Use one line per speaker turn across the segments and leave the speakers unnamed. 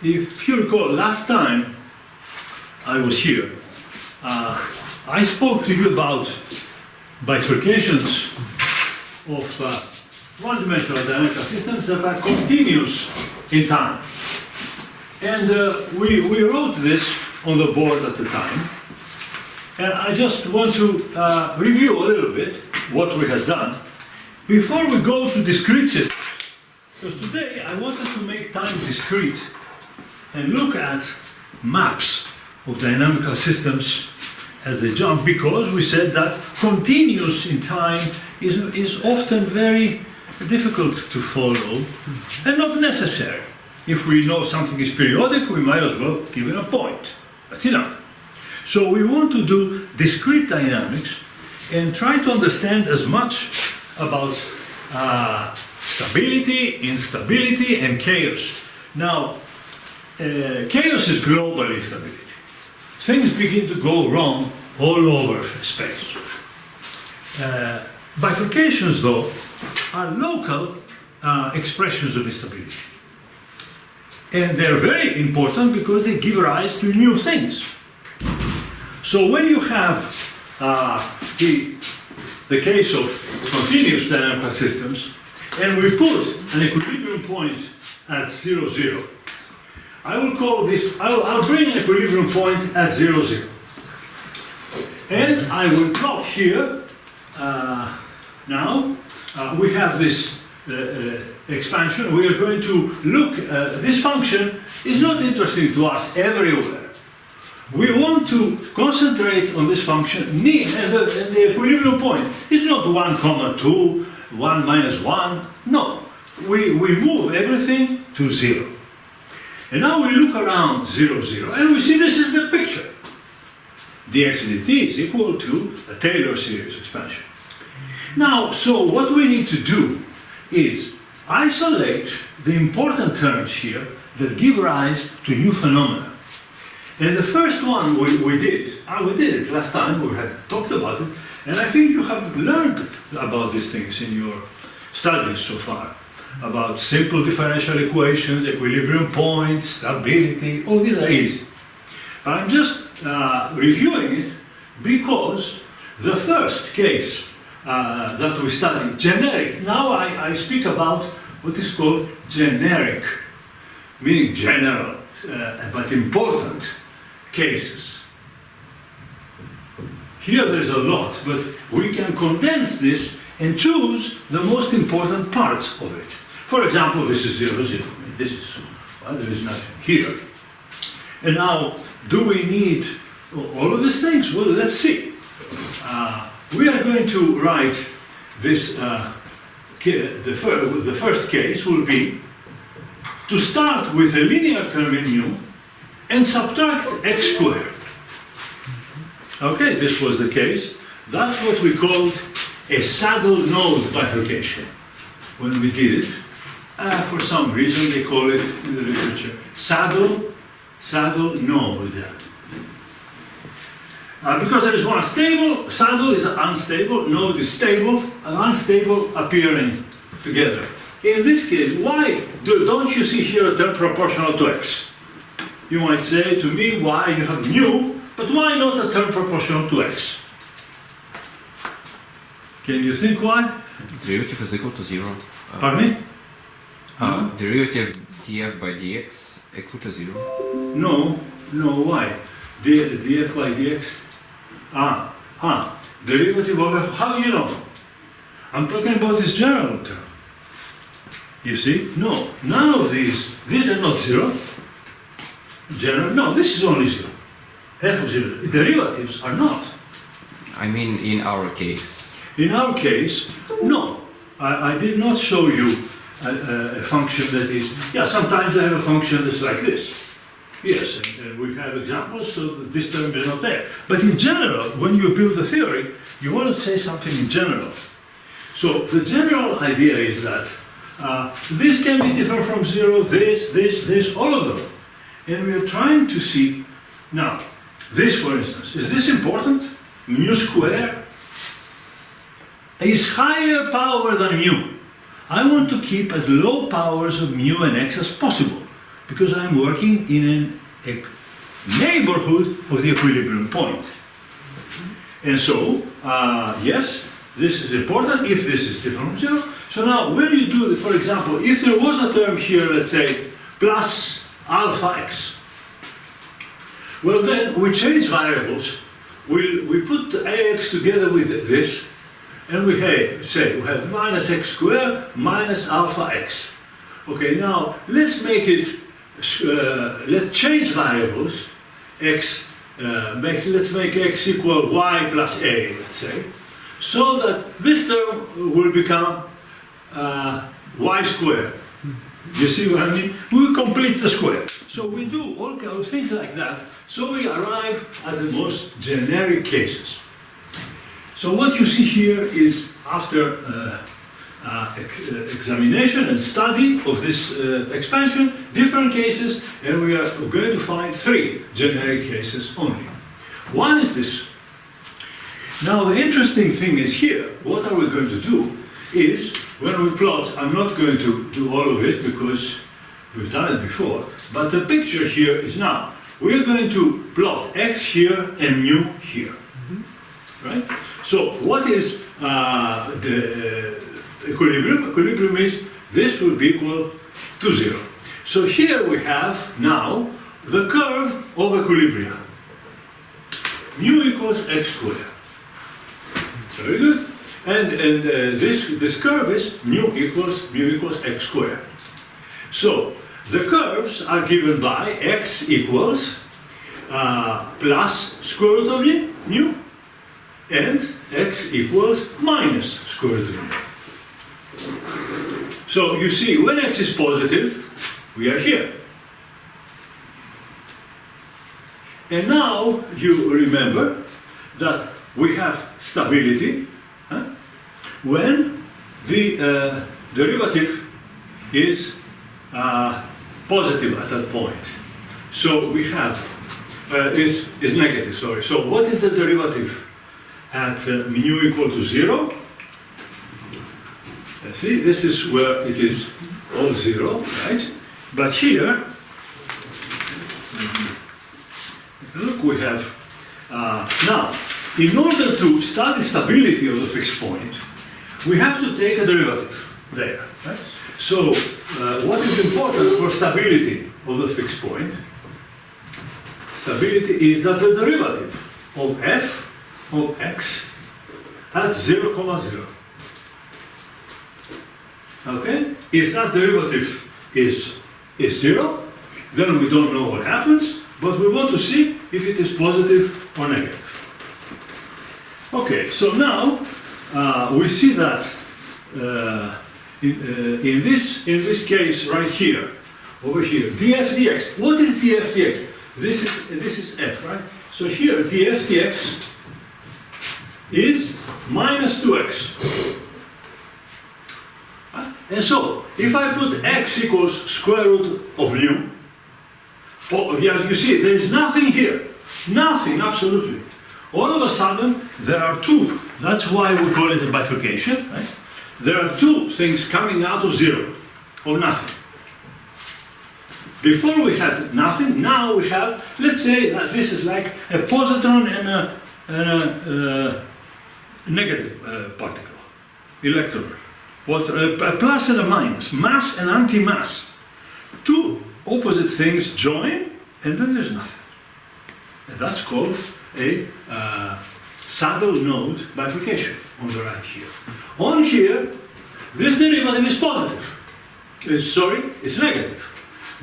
if you recall, last time I was here, I spoke to you about bifurcations of one-dimensional dynamical systems that are continuous in time. And we wrote this on the board at the time. And I just want to review a little bit what we have done before we go to discrete systems. Because today I wanted to make time discrete and look at maps of dynamical systems as they jump, because we said that continuous in time is often very difficult to follow and not necessary. If we know something is periodic, we might as well give it a point. That's enough. So we want to do discrete dynamics and try to understand as much about stability, instability, and chaos. Now, chaos is global instability. Things begin to go wrong all over space. Bifurcations, though, are local expressions of instability. And they're very important because they give rise to new things. So when you have the case of continuous dynamical systems, and we put an equilibrium point at 0, 0, I will call this, I'll bring an equilibrium point at 0, 0. And I will plot here, now, we have this expansion. We are going to look, this function is not interesting to us everywhere. We want to concentrate on this function, and the equilibrium point is not 1, 2, 1 minus 1, no. We move everything to 0. And now we look around 0, 0, and we see this is the picture. dx dt is equal to a Taylor series expansion. Now, so what we need to do is isolate the important terms here that give rise to new phenomena. And the first one we did it last time, we had talked about it, and I think you have learned about these things in your studies so far, about simple differential equations, equilibrium points, stability, all these are easy. I'm just reviewing it because the first case that we studied, generic, now I speak about what is called generic, meaning general, but important cases. Here there's a lot, but we can condense this and choose the most important parts of it. For example, this is 0, 0. This is, well, there is nothing here. And now, do we need all of these things? Well, let's see. We are going to write this, the first case will be to start with a linear term in mu and subtract x squared. Okay, this was the case. That's what we called a saddle node bifurcation when we did it. For some reason they call it in the literature saddle node. Because there is one stable, saddle is unstable, node is stable, and unstable appearing together. In this case, why don't you see here a term proportional to x? You might say to me, why you have mu, but why not a term proportional to x? Can you think why?
Derivative is equal to 0.
Pardon me?
Derivative df by dx equal to 0.
No, why? df by dx? Derivative of, how do you know? I'm talking about this general term. You see? No, none of these are not 0. General, no, this is only 0. F of 0. Derivatives are not.
I mean, in our case.
In our case, no. I did not show you a function that is, yeah, sometimes I have a function that's like this. Yes, and we have examples, so this term is not there. But in general, when you build a theory, you want to say something in general. So the general idea is that this can be different from 0, this, all of them. And we are trying to see, now, this for instance, is this important? Mu square is higher power than mu. I want to keep as low powers of mu and x as possible. because I'm working in a neighborhood of the equilibrium point. And so, yes, this is important if this is different from 0. So now, when you do, for example, if there was a term here, let's say, plus alpha x, well then, we change variables. We put ax together with this, and we say we have minus x squared minus alpha x. Okay, now let's make it, let's change variables. X, let's make x equal y plus a, let's say, so that this term will become y squared. You see what I mean? We complete the square. So we do all kinds of things like that, so we arrive at the most generic cases. So what you see here is after examination and study of this expansion, different cases, and we are going to find 3 generic cases only. One is this. Now the interesting thing is here, what are we going to do is, when we plot, I'm not going to do all of it because we've done it before, but the picture here is now, we're going to plot x here and mu here, right? So what is the equilibrium? Equilibrium is this will be equal to 0. So here we have now the curve of equilibrium. Mu equals x squared. Very good. And this curve is mu equals x squared. So the curves are given by x equals plus square root of mu and x equals minus square root of mu. So you see, when x is positive, we are here. And now you remember that we have stability when the derivative is positive at that point. So we have, is negative, sorry. So what is the derivative at mu equal to 0? Let's see, this is where it is all 0, right? But here, look, we have, now, in order to study stability of the fixed point, we have to take a derivative there, right? So, what is important for stability of the fixed point? Stability is that the derivative of f of x at 0, 0. Okay? If that derivative is 0, then we don't know what happens, but we want to see if it is positive or negative. Okay, so now we see that in this case right here, over here, df dx. What is df dx? This is f, right? So here df dx is minus 2x. And so, if I put x equals square root of mu, as you see, there is nothing here. Nothing, absolutely. All of a sudden, there are 2. That's why we call it a bifurcation, right? There are 2 things coming out of 0, or nothing. Before we had nothing, now we have, let's say that this is like a positron and a negative particle, electron. A plus and a minus, mass and anti-mass. 2 opposite things join, and then there's nothing. And that's called a saddle node bifurcation on the right here. On here, this derivative is positive. It's negative.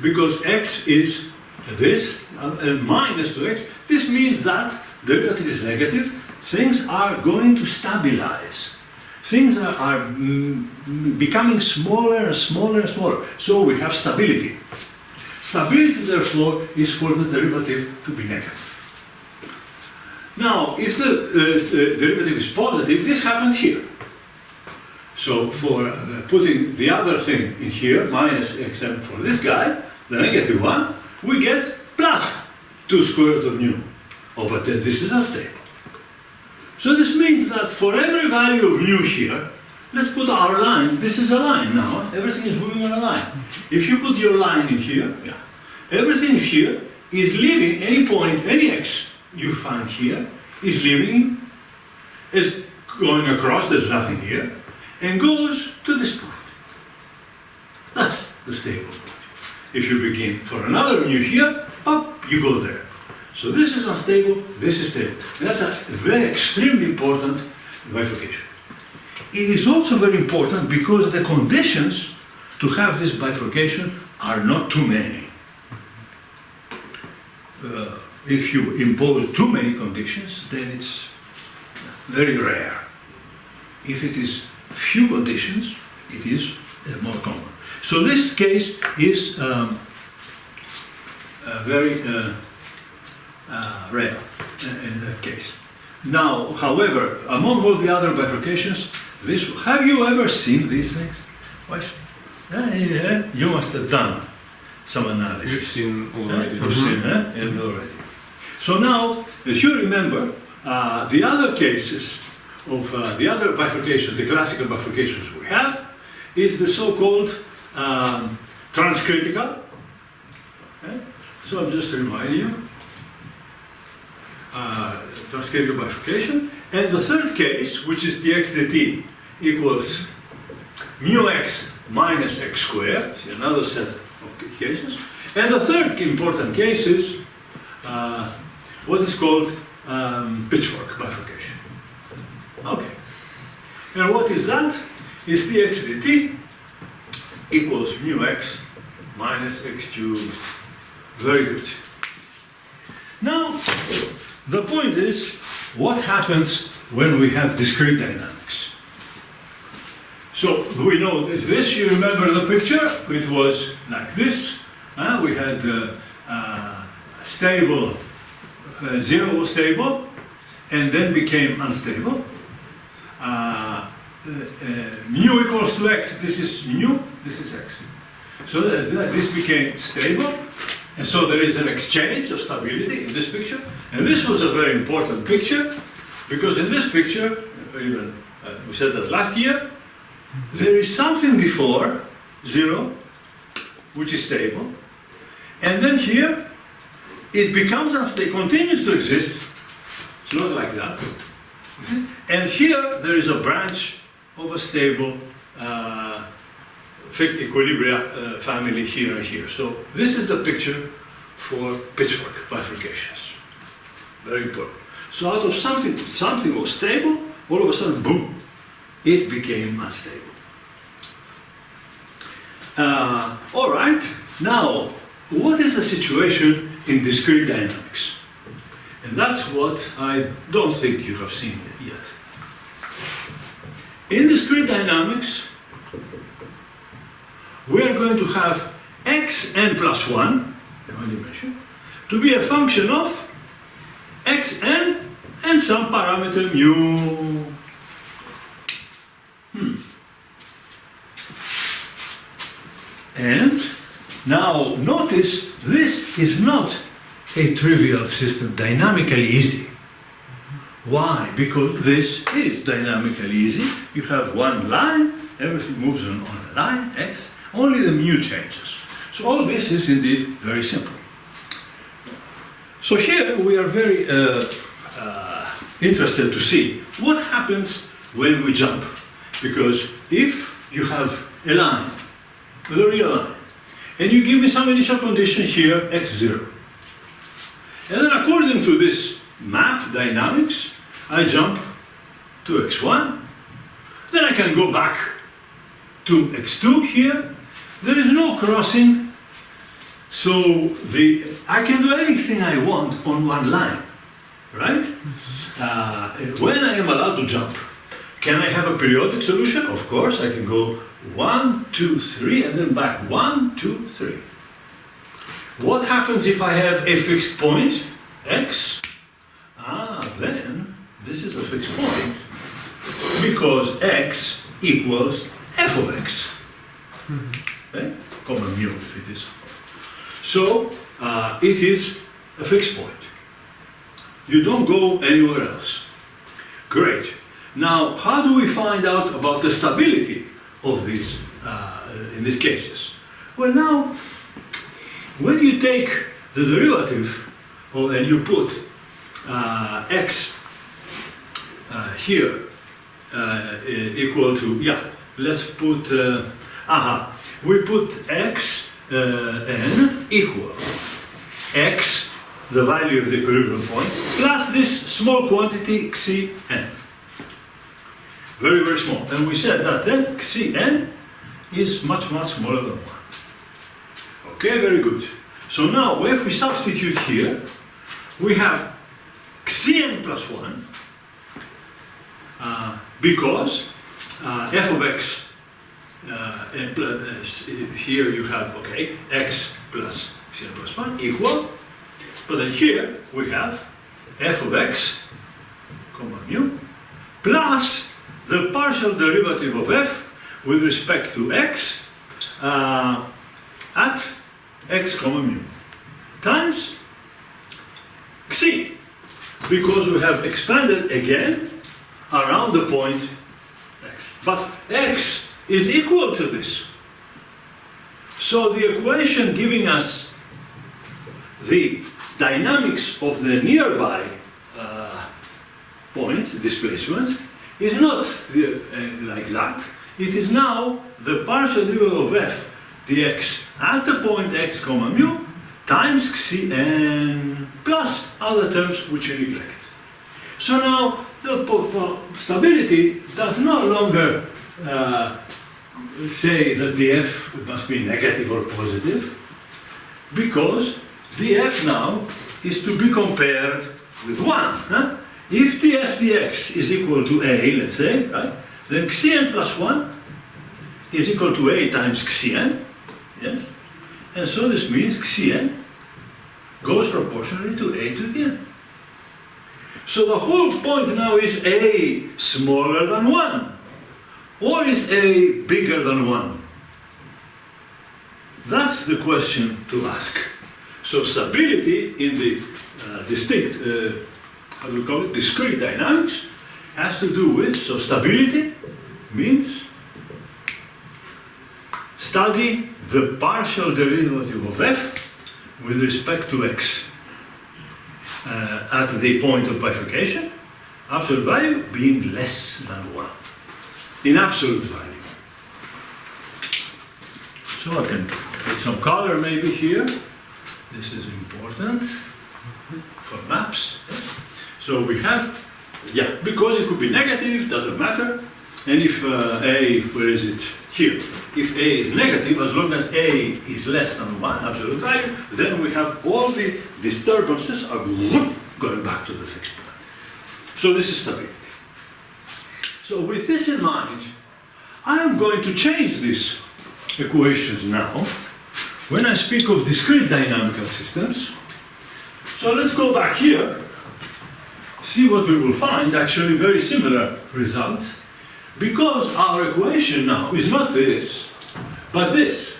Because x is this, and minus 2x. This means that derivative is negative. Things are going to stabilize. Things are becoming smaller and smaller and smaller. So we have stability. Stability, therefore, is for the derivative to be negative. Now, if the derivative is positive, this happens here. So for putting the other thing in here, minus except for this guy, the negative one, we get plus 2 square root of mu. Oh, but then this is unstable. So this means that for every value of mu here, let's put our line. This is a line now. Everything is moving on a line. If you put your line in here, everything is here, is leaving any point, any x you find here, is leaving, is going across, there's nothing here, and goes to this point. That's the stable point. If you begin for another mu here, up, you go there. So this is unstable, this is stable. That's a very extremely important bifurcation. It is also very important because the conditions to have this bifurcation are not too many. If you impose too many conditions, then it's very rare. If it is few conditions, it is more common. So this case is very rare in that case. Now, however, among all the other bifurcations, have you ever seen these things? You must have done some analysis.
You've seen already.
You've seen it already. So now, as you remember, the other cases of the other bifurcations, the classical bifurcations we have, is the so-called transcritical. Okay? So I'm just reminding you, transcritical bifurcation. And the third case, which is dx dt equals mu x minus x squared, see another set of cases. And the third important case is what is called pitchfork bifurcation. Okay. And what is that? It's dx dt equals mu x minus x cubed. Very good. Now, the point is, what happens when we have discrete dynamics? So we know this, you remember the picture? It was like this. We had stable, zero was stable, and then became unstable. Mu equals to x, this is mu, this is x. So this became stable, and so there is an exchange of stability in this picture. And this was a very important picture, because in this picture, even we said that last year, there is something before zero, which is stable, and then here, it becomes unstable, continues to exist. It's not like that. And here, there is a branch of a stable equilibria family here and here. So this is the picture for pitchfork bifurcations. Very important. So out of something was stable, all of a sudden, boom, it became unstable. All right, now, what is the situation in discrete dynamics? And that's what I don't think you have seen yet. In discrete dynamics, we are going to have xn plus 1, one dimension, to be a function of xn and some parameter mu. And now notice this is not a trivial system, dynamically easy. Why? Because this is dynamically easy. You have one line, everything moves on a line, x, only the mu changes. So all this is indeed very simple. So here we are very interested to see what happens when we jump. Because if you have a line, a real line, and you give me some initial condition here, x0. And then according to this map dynamics, I jump to x1, then I can go back to x2 here. There is no crossing, so I can do anything I want on one line, right? When I am allowed to jump, can I have a periodic solution? Of course, I can go 1, 2, 3, and then back 1, 2, 3. What happens if I have a fixed point, x? Then this is a fixed point because x equals f of x. Okay? Common mu if it is. So it is a fixed point. You don't go anywhere else. Great. Now, how do we find out about the stability of these in these cases? Well, now, when you take the derivative and you put x here equal to, let's put, we put x n equal x, the value of the equilibrium point, plus this small quantity xn. Very, very small. And we said that then xn is much, much smaller than 1. Okay, very good. So now, if we substitute here, we have xn plus 1, because f of x, here you have, okay, x plus xn plus 1 equal, but then here we have f of x, comma mu, plus the partial derivative of f with respect to x at x comma mu times xi, because we have expanded again around the point x. But x is equal to this. So the equation giving us the dynamics of the nearby points, displacements, is not like that. It is now the partial derivative of f dx at the point x comma mu times xn plus other terms which we neglect. So now the stability does no longer say that the f must be negative or positive, because the f now is to be compared with 1. If the f dx is equal to a, let's say, right, then xn plus 1 is equal to a times xn, yes? And so this means xn goes proportionally to a to the n. So the whole point now is a smaller than 1, or is a bigger than 1? That's the question to ask. So stability in the distinct, how do we call it, discrete dynamics has to do with, so stability means study the partial derivative of f with respect to x at the point of bifurcation, absolute value being less than 1 in absolute value. So I can put some color maybe here. This is important for maps. So we have, because it could be negative, doesn't matter. And if a, where is it? Here. If a is negative, as long as a is less than 1 absolute value, then we have all the disturbances are going back to the fixed point. So this is stability. So with this in mind, I am going to change these equations now when I speak of discrete dynamical systems. So let's go back here, see what we will find, actually very similar results, because our equation now is not this, but this.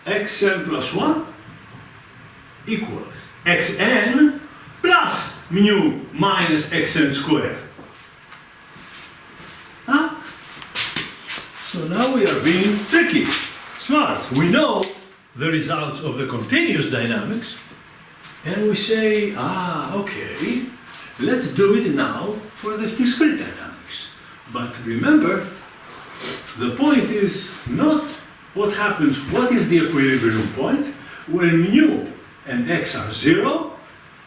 xn plus 1 equals xn plus mu minus xn squared. So now we are being tricky, smart. We know the results of the continuous dynamics, and we say, okay, let's do it now for the discrete dynamics. But remember, the point is not what happens, what is the equilibrium point? When mu and x are 0,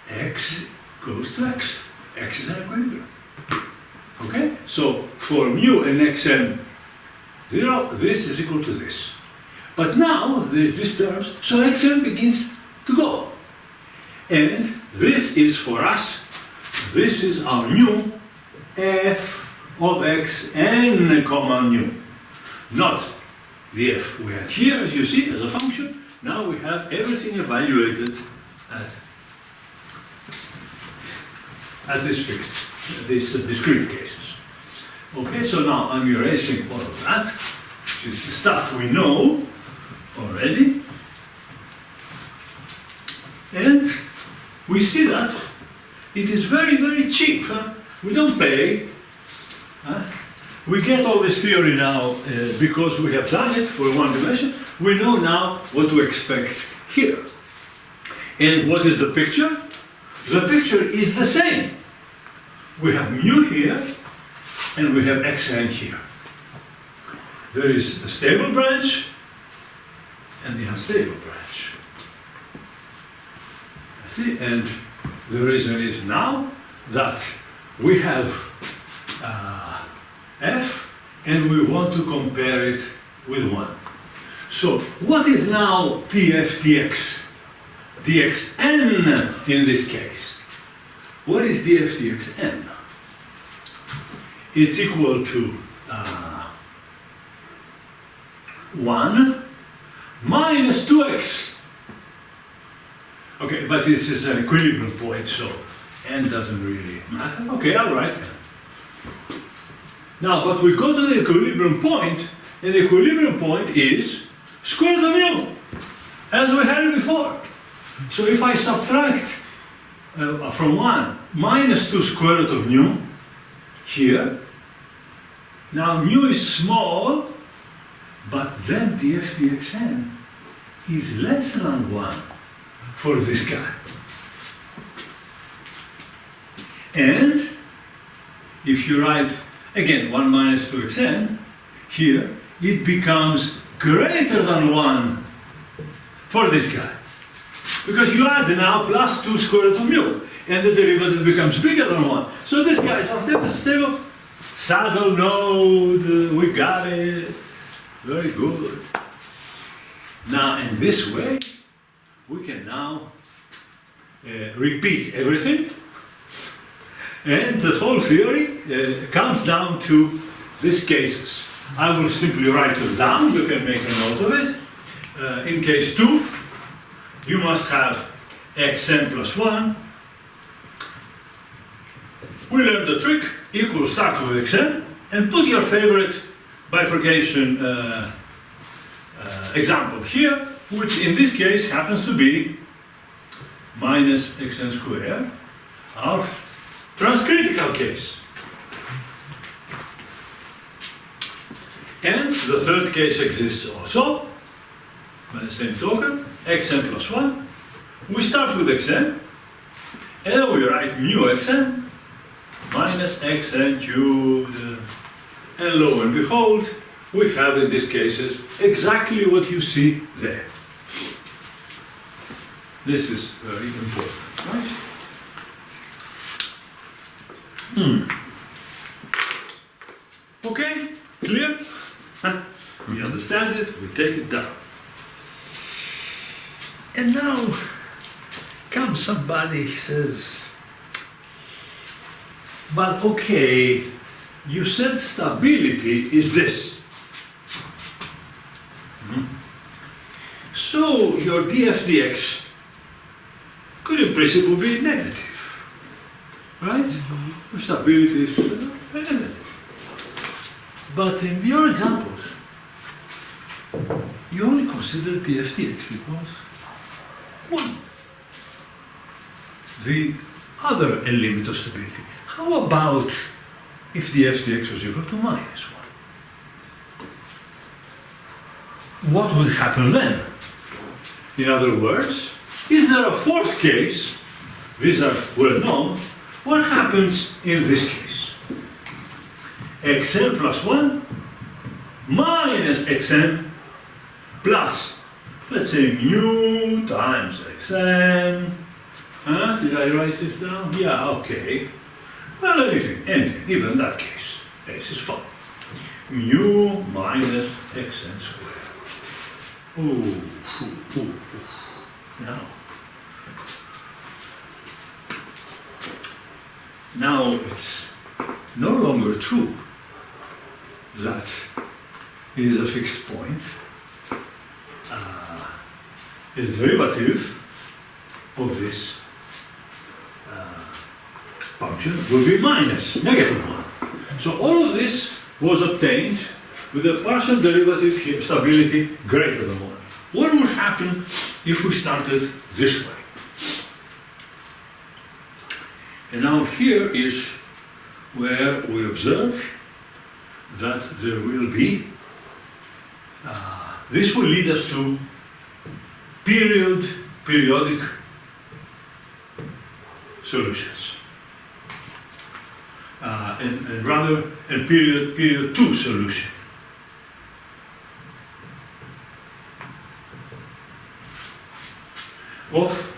x goes to x. X is an equilibrium. Okay? So for mu and xn 0, this is equal to this. But now there's this terms, so xn begins to go. And this is for us, this is our mu f of x n comma mu. Not the f we have here, as you see, as a function. Now we have everything evaluated at this fixed, these discrete cases. Okay, so now I'm erasing all of that, which is the stuff we know already. And we see that it is very, very cheap. We don't pay we get all this theory now because we have done it for one dimension. We know now what to expect here. And what is the picture? The picture is the same. We have mu here, and we have xn here. There is the stable branch and the unstable branch. See? And the reason is now that we have f, and we want to compare it with 1. So what is now df dx? dxn in this case. What is df dxn? It's equal to 1 minus 2x. Okay, but this is an equilibrium point, so n doesn't really matter. Okay, all right. Now, but we go to the equilibrium point, and the equilibrium point is square root of mu, as we had it before. So if I subtract from 1 minus 2 square root of mu here, now mu is small, but then df dxn is less than 1 for this guy. And if you write, again, 1 minus 2xn, here, it becomes greater than 1 for this guy. Because you add now plus 2 square root of mu, and the derivative becomes bigger than 1. So this guy is unstable. Saddle node, we got it. Very good. Now, in this way, we can now repeat everything. And the whole theory comes down to these cases. I will simply write them down. You can make a note of it. In case 2, you must have xn plus 1. We learned the trick. Equals start with xn and put your favorite bifurcation example here, which in this case happens to be minus xn squared, our transcritical case. And the third case exists also, by the same token, xn plus 1. We start with xn, and we write mu xn minus xn cubed. And lo and behold, we have in these cases exactly what you see there. This is very important, right? Okay, clear? We understand it, we take it down. And now comes somebody says, but okay, you said stability is this. So your df dx could in principle be negative, right? Stability is negative. But in your examples, you only consider df dx equals 1. The other limit of stability. How about if df dx was equal to minus 1? What would happen then? In other words, is there a fourth case? These are well known. What happens in this case? xn plus 1 minus xn plus, let's say, mu times xn. Did I write this down? Yeah, okay. Well, anything, even that case is fine. Mu minus xn squared. Now it's no longer true that it is a fixed point. Its derivative of this function will be minus, negative 1. So all of this was obtained with a partial derivative here, stability greater than 1. What would happen if we started this way? And now here is where we observe that there will be, this will lead us to periodic solutions. And rather, a period 2 solution. Of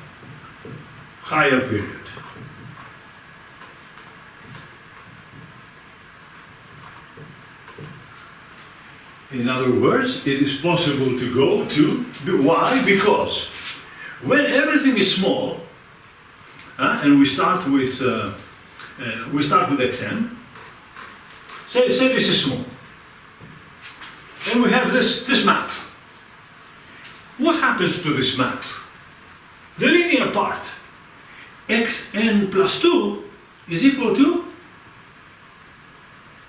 higher period. In other words, it is possible to go to, why? Because when everything is small, and we start with xn, say this is small, and we have this map. What happens to this map? The linear part, xn plus 2 is equal to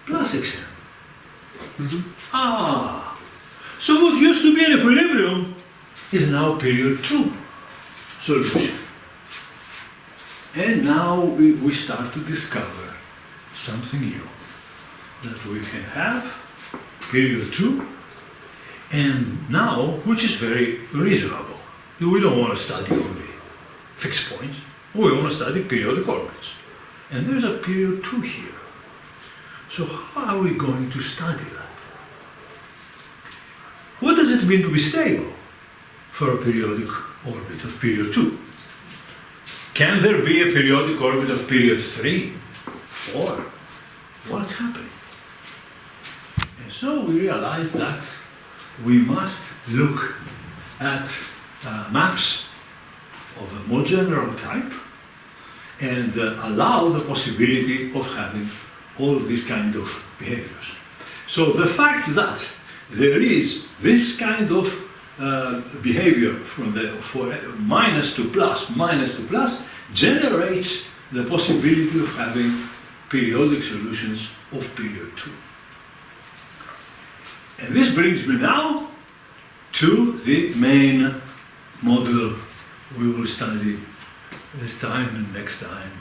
plus xn. So what used to be an equilibrium is now period 2 solution. And now we start to discover something new. That we can have period 2, and now, which is very reasonable. We don't want to study only fixed points, we want to study periodic orbits. And there's a period 2 here. So how are we going to study that? What does it mean to be stable for a periodic orbit of period 2? Can there be a periodic orbit of period 3, 4? What's happening? And so we realized that we must look at maps of a more general type and allow the possibility of having all these kind of behaviors. So the fact that there is this kind of behavior from for minus to plus generates the possibility of having periodic solutions of period 2. And this brings me now to the main model we will study this time and next time.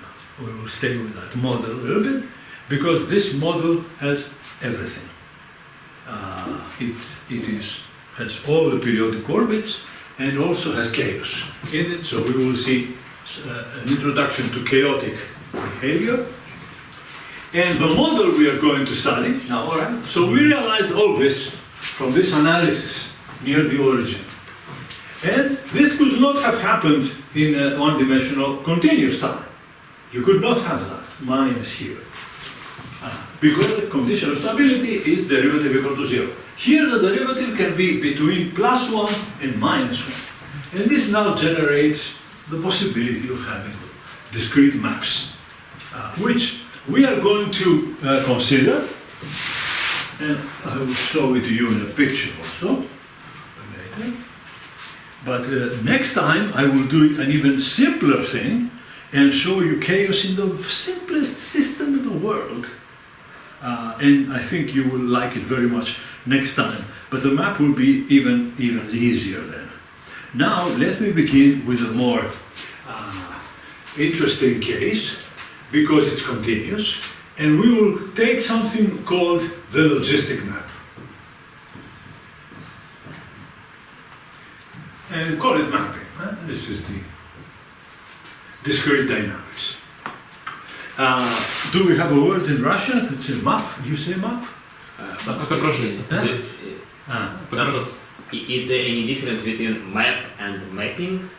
We will stay with that model a little bit, because this model has everything. It has all the periodic orbits and also has chaos in it, so we will see an introduction to chaotic behavior. And the model we are going to study now, all right? So we realized all this from this analysis near the origin. And this could not have happened in a one-dimensional continuous time. You could not have that minus here. Because the condition of stability is derivative equal to 0. Here the derivative can be between plus 1 and minus 1. And this now generates the possibility of having discrete maps, which we are going to consider. And I will show it to you in a picture also later. But next time I will do an even simpler thing and show you chaos in the simplest system in the world. And I think you will like it very much next time. But the map will be even easier then. Now let me begin with a more interesting case, because it's continuous. And we will take something called the logistic map. And call it mapping. This is the discrete dynamics. Do we have a word in Russian? It's a map. You say map?
Отображение.
Is there any difference between map and mapping?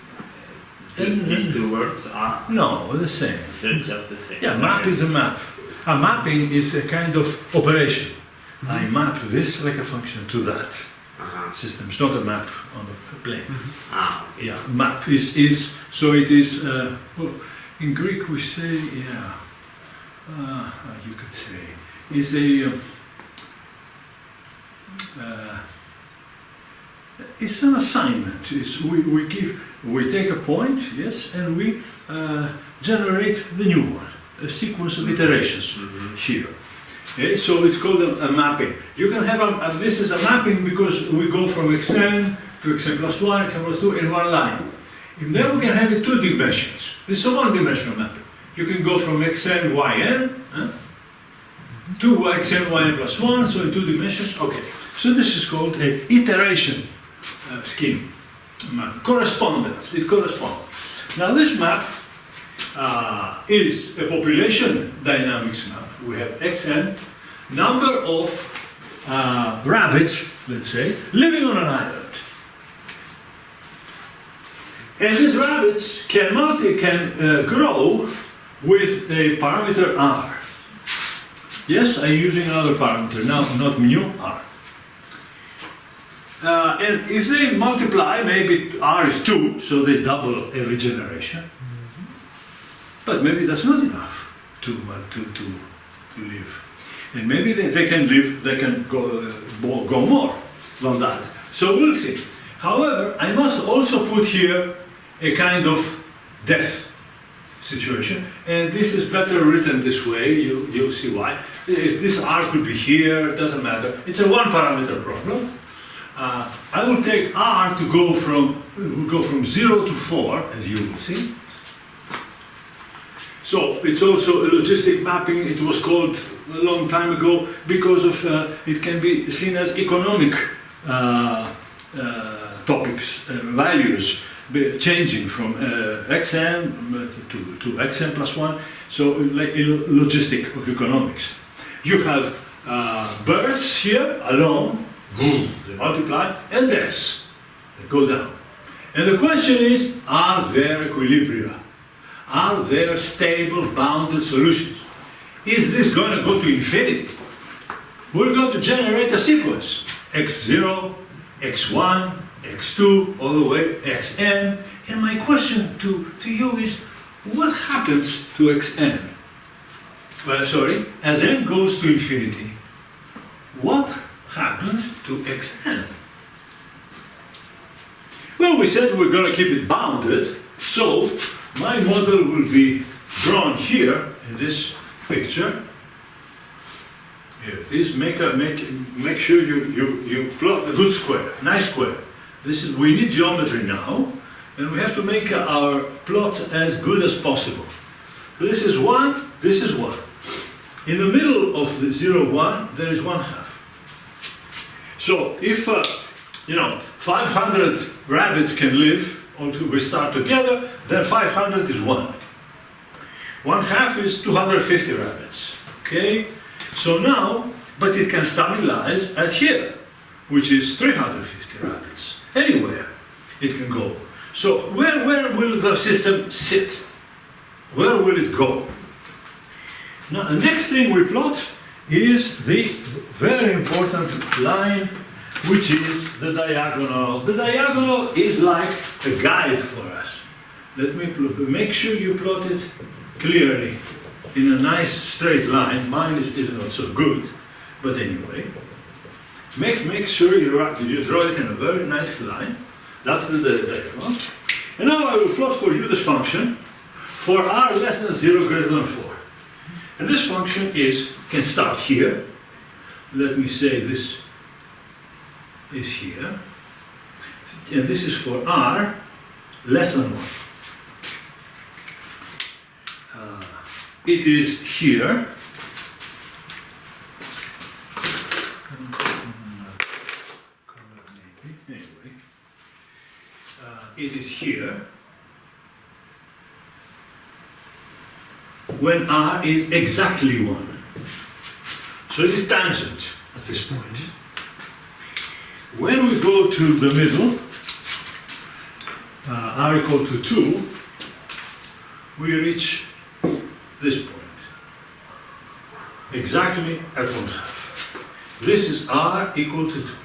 These two words are
No, the same.
they're just the same.
Yeah, map is a map. A mapping is a kind of operation. I map this like a function to that system. It's not a map on a plane.
Okay.
Yeah, map is so it is. Well, in Greek we say, yeah, you could say, is a. It's an assignment. We take a point, yes, and we generate the new one, a sequence of iterations here. Okay, so it's called a mapping. You can have this is a mapping because we go from xn to xn plus 1, xn plus 2 in one line. And then we can have it 2 dimensions. It's a one-dimensional mapping. You can go from xn, yn, 2xn yn plus 1, so in 2 dimensions. Okay, so this is called a iteration scheme. Correspondence, it corresponds. Now this map is a population dynamics map. We have xn, number of rabbits, let's say, living on an island. And these rabbits can grow with a parameter r. Yes, I'm using another parameter now, not mu, r. And if they multiply, maybe r is 2, so they double every generation. But maybe that's not enough to live. And maybe they can live, they can go more than that. So we'll see. However, I must also put here a kind of death situation. And this is better written this way, you'll see why. If this r could be here, doesn't matter. It's a one parameter problem. I will take r to go from 0 to 4, as you will see. So it's also a logistic mapping. It was called a long time ago because of it can be seen as economic topics, values changing from xn to xn plus 1. So like a logistic of economics. You have births here alone, boom, they multiply, and deaths, they go down. And the question is, are there equilibria? Are there stable, bounded solutions? Is this going to go to infinity? We're going to generate a sequence, x0, x1, x2, all the way, xn. And my question to you is, what happens to xn? Well, sorry, as n goes to infinity, what happens to xn? Well, we said we're going to keep it bounded, so my model will be drawn here in this picture. Here it is. Make sure you plot a good square, nice square. We need geometry now, and we have to make our plot as good as possible. This is 1, this is 1. In the middle of the 0, 1, there is 1/2. So if 500 rabbits can live, we start together, then 500 is 1. 1/2 is 250 rabbits. Okay? So now, but it can stabilize at here, which is 350 rabbits. Anywhere it can go. So where will the system sit? Where will it go? Now the next thing we plot is the very important line, which is the diagonal. The diagonal is like a guide for us. Let me make sure you plot it clearly in a nice straight line. Mine is not so good, but anyway. Make sure you draw it in a very nice line. That's the diagonal. And now I will plot for you this function for r less than 0, greater than 4. And this function can start here. Let me say this is here. And this is for r less than 1. It is here. Anyway, it is here when r is exactly 1. So it is tangent at this point. When we go to the middle, r equal to 2, we reach this point, exactly at 1/2. This is r equal to 2.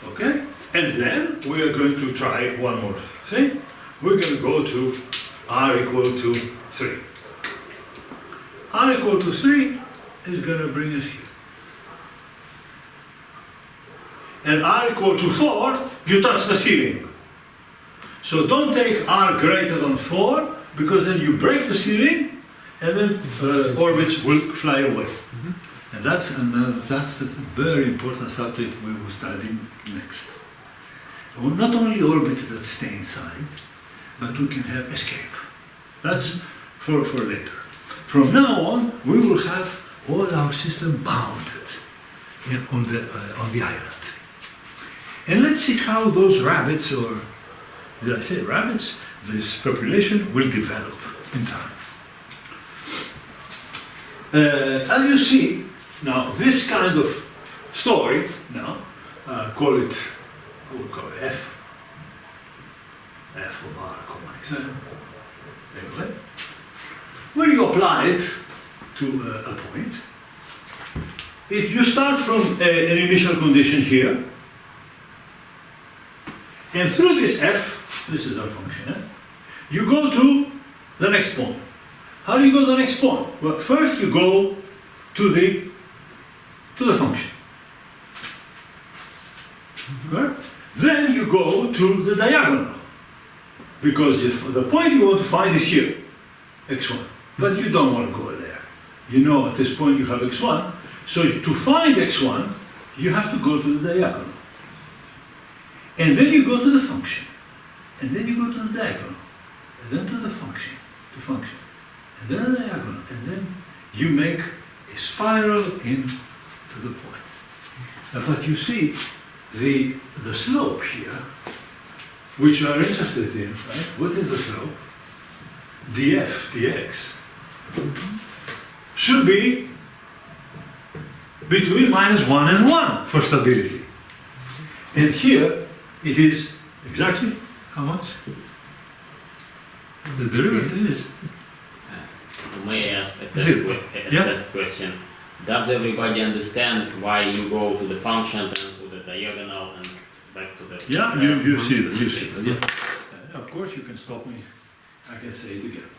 Okay? And then we are going to try one more thing. We're going to go to r equal to 3. R equal to 3 is going to bring us here. And r equal to 4, you touch the ceiling. So don't take r greater than 4, because then you break the ceiling, and then orbits will fly away. And that's the very important subject we will study next. Well, not only orbits that stay inside, but we can have escape. That's for later. from now on, we will have all our system bounded on the island. And let's see how those rabbits, or did I say rabbits? This population will develop in time. As you see, now this kind of story, now, we'll call it F of R, comma X. Anyway, when you apply it to a point, you start from an initial condition here, and through this F, this is our function, you go to the next point. How do you go to the next point? Well, first you go to the function. Right? Then you go to the diagonal, because if the point you want to find is here, x1, but you don't want to go there. You know at this point you have x1, so to find x1, you have to go to the diagonal. And then you go to the function, and then you go to the diagonal, and then to the function, and then the diagonal, and then you make a spiral into the point. But you see, the slope here, which you are interested in, right? What is the slope? df, dx, should be between -1 and 1 for stability. And here, it is exactly how much? The derivative is.
May I ask a
Zero. Yeah.
test question? Does everybody understand why you go to the function and to the diagonal and back to the...
Yeah, you see that, yeah. Of course you can stop me, I can say it again.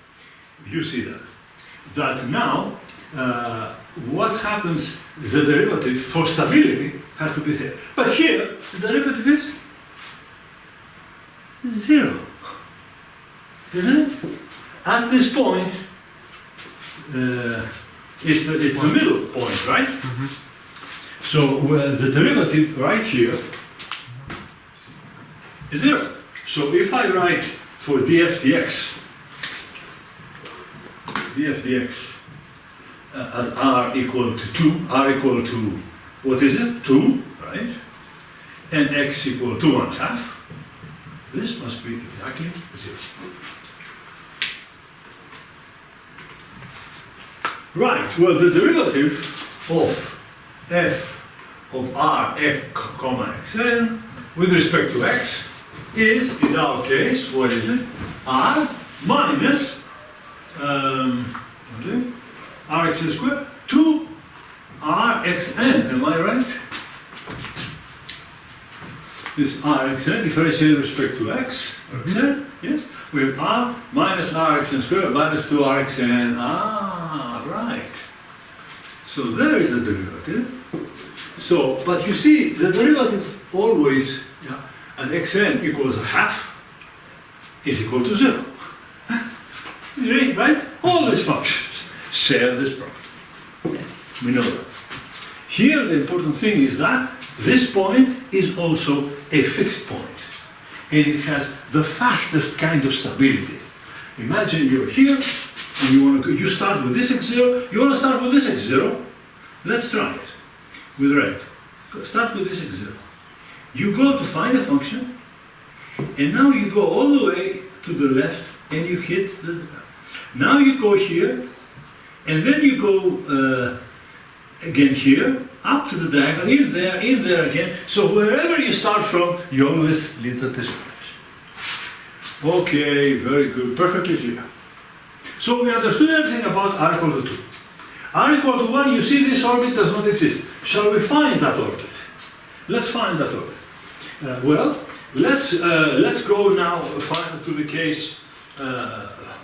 You see that. That now, what happens, the derivative for stability has to be here. But here, the derivative is 0. Isn't it? At this point, it's the middle point, right?
Mm-hmm.
So the derivative right here is 0. So if I write for df dx as r equal to 2, r equal to, what is it? 2, right? And x equal to 1/2, this must be exactly 0. Right, well, the derivative of f of r comma xn with respect to x is, in our case, what is it? R minus rxn squared to rxn, am I right? This rxn differentiated with respect to x, xn, yes? We have r minus rxn squared minus 2rxn, right. So there is a derivative. So, but you see, the derivative always, at xn equals 1/2 is equal to 0. Right? All these functions share this property. We know that. Here, the important thing is that this point is also a fixed point, and it has the fastest kind of stability. Imagine you're here, and you start with this x0, you want to start with this x0. Let's try it with red. Start with this x0. You go to find a function, and now you go all the way to the left, and you hit the... Now you go here, and then you go again here, up to the diagonal, in there again. So wherever you start from, you always lead at this point. Okay, very good, perfectly clear. So we understood everything about r equal to 2. R equal to 1, you see this orbit does not exist. Shall we find that orbit? Let's find that orbit. Well, let's go now to the case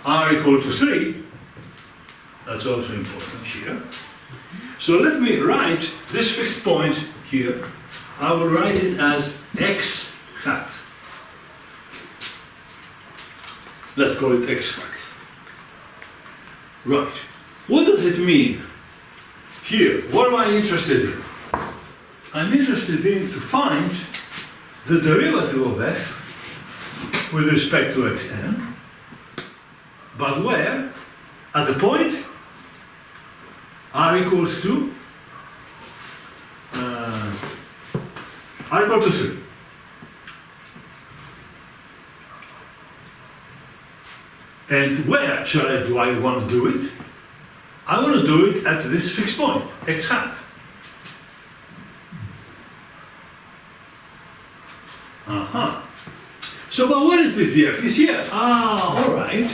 r equal to 3. That's also important here. So let me write this fixed point here. I will write it as x hat. Let's call it x hat. Right. What does it mean? Here, what am I interested in? I'm interested in to find the derivative of f with respect to xn, but where? At the point r equals to r equal to 3. And where do I want to do it? I want to do it at this fixed point, x hat. So, but what is this df? It's here. Ah, all right.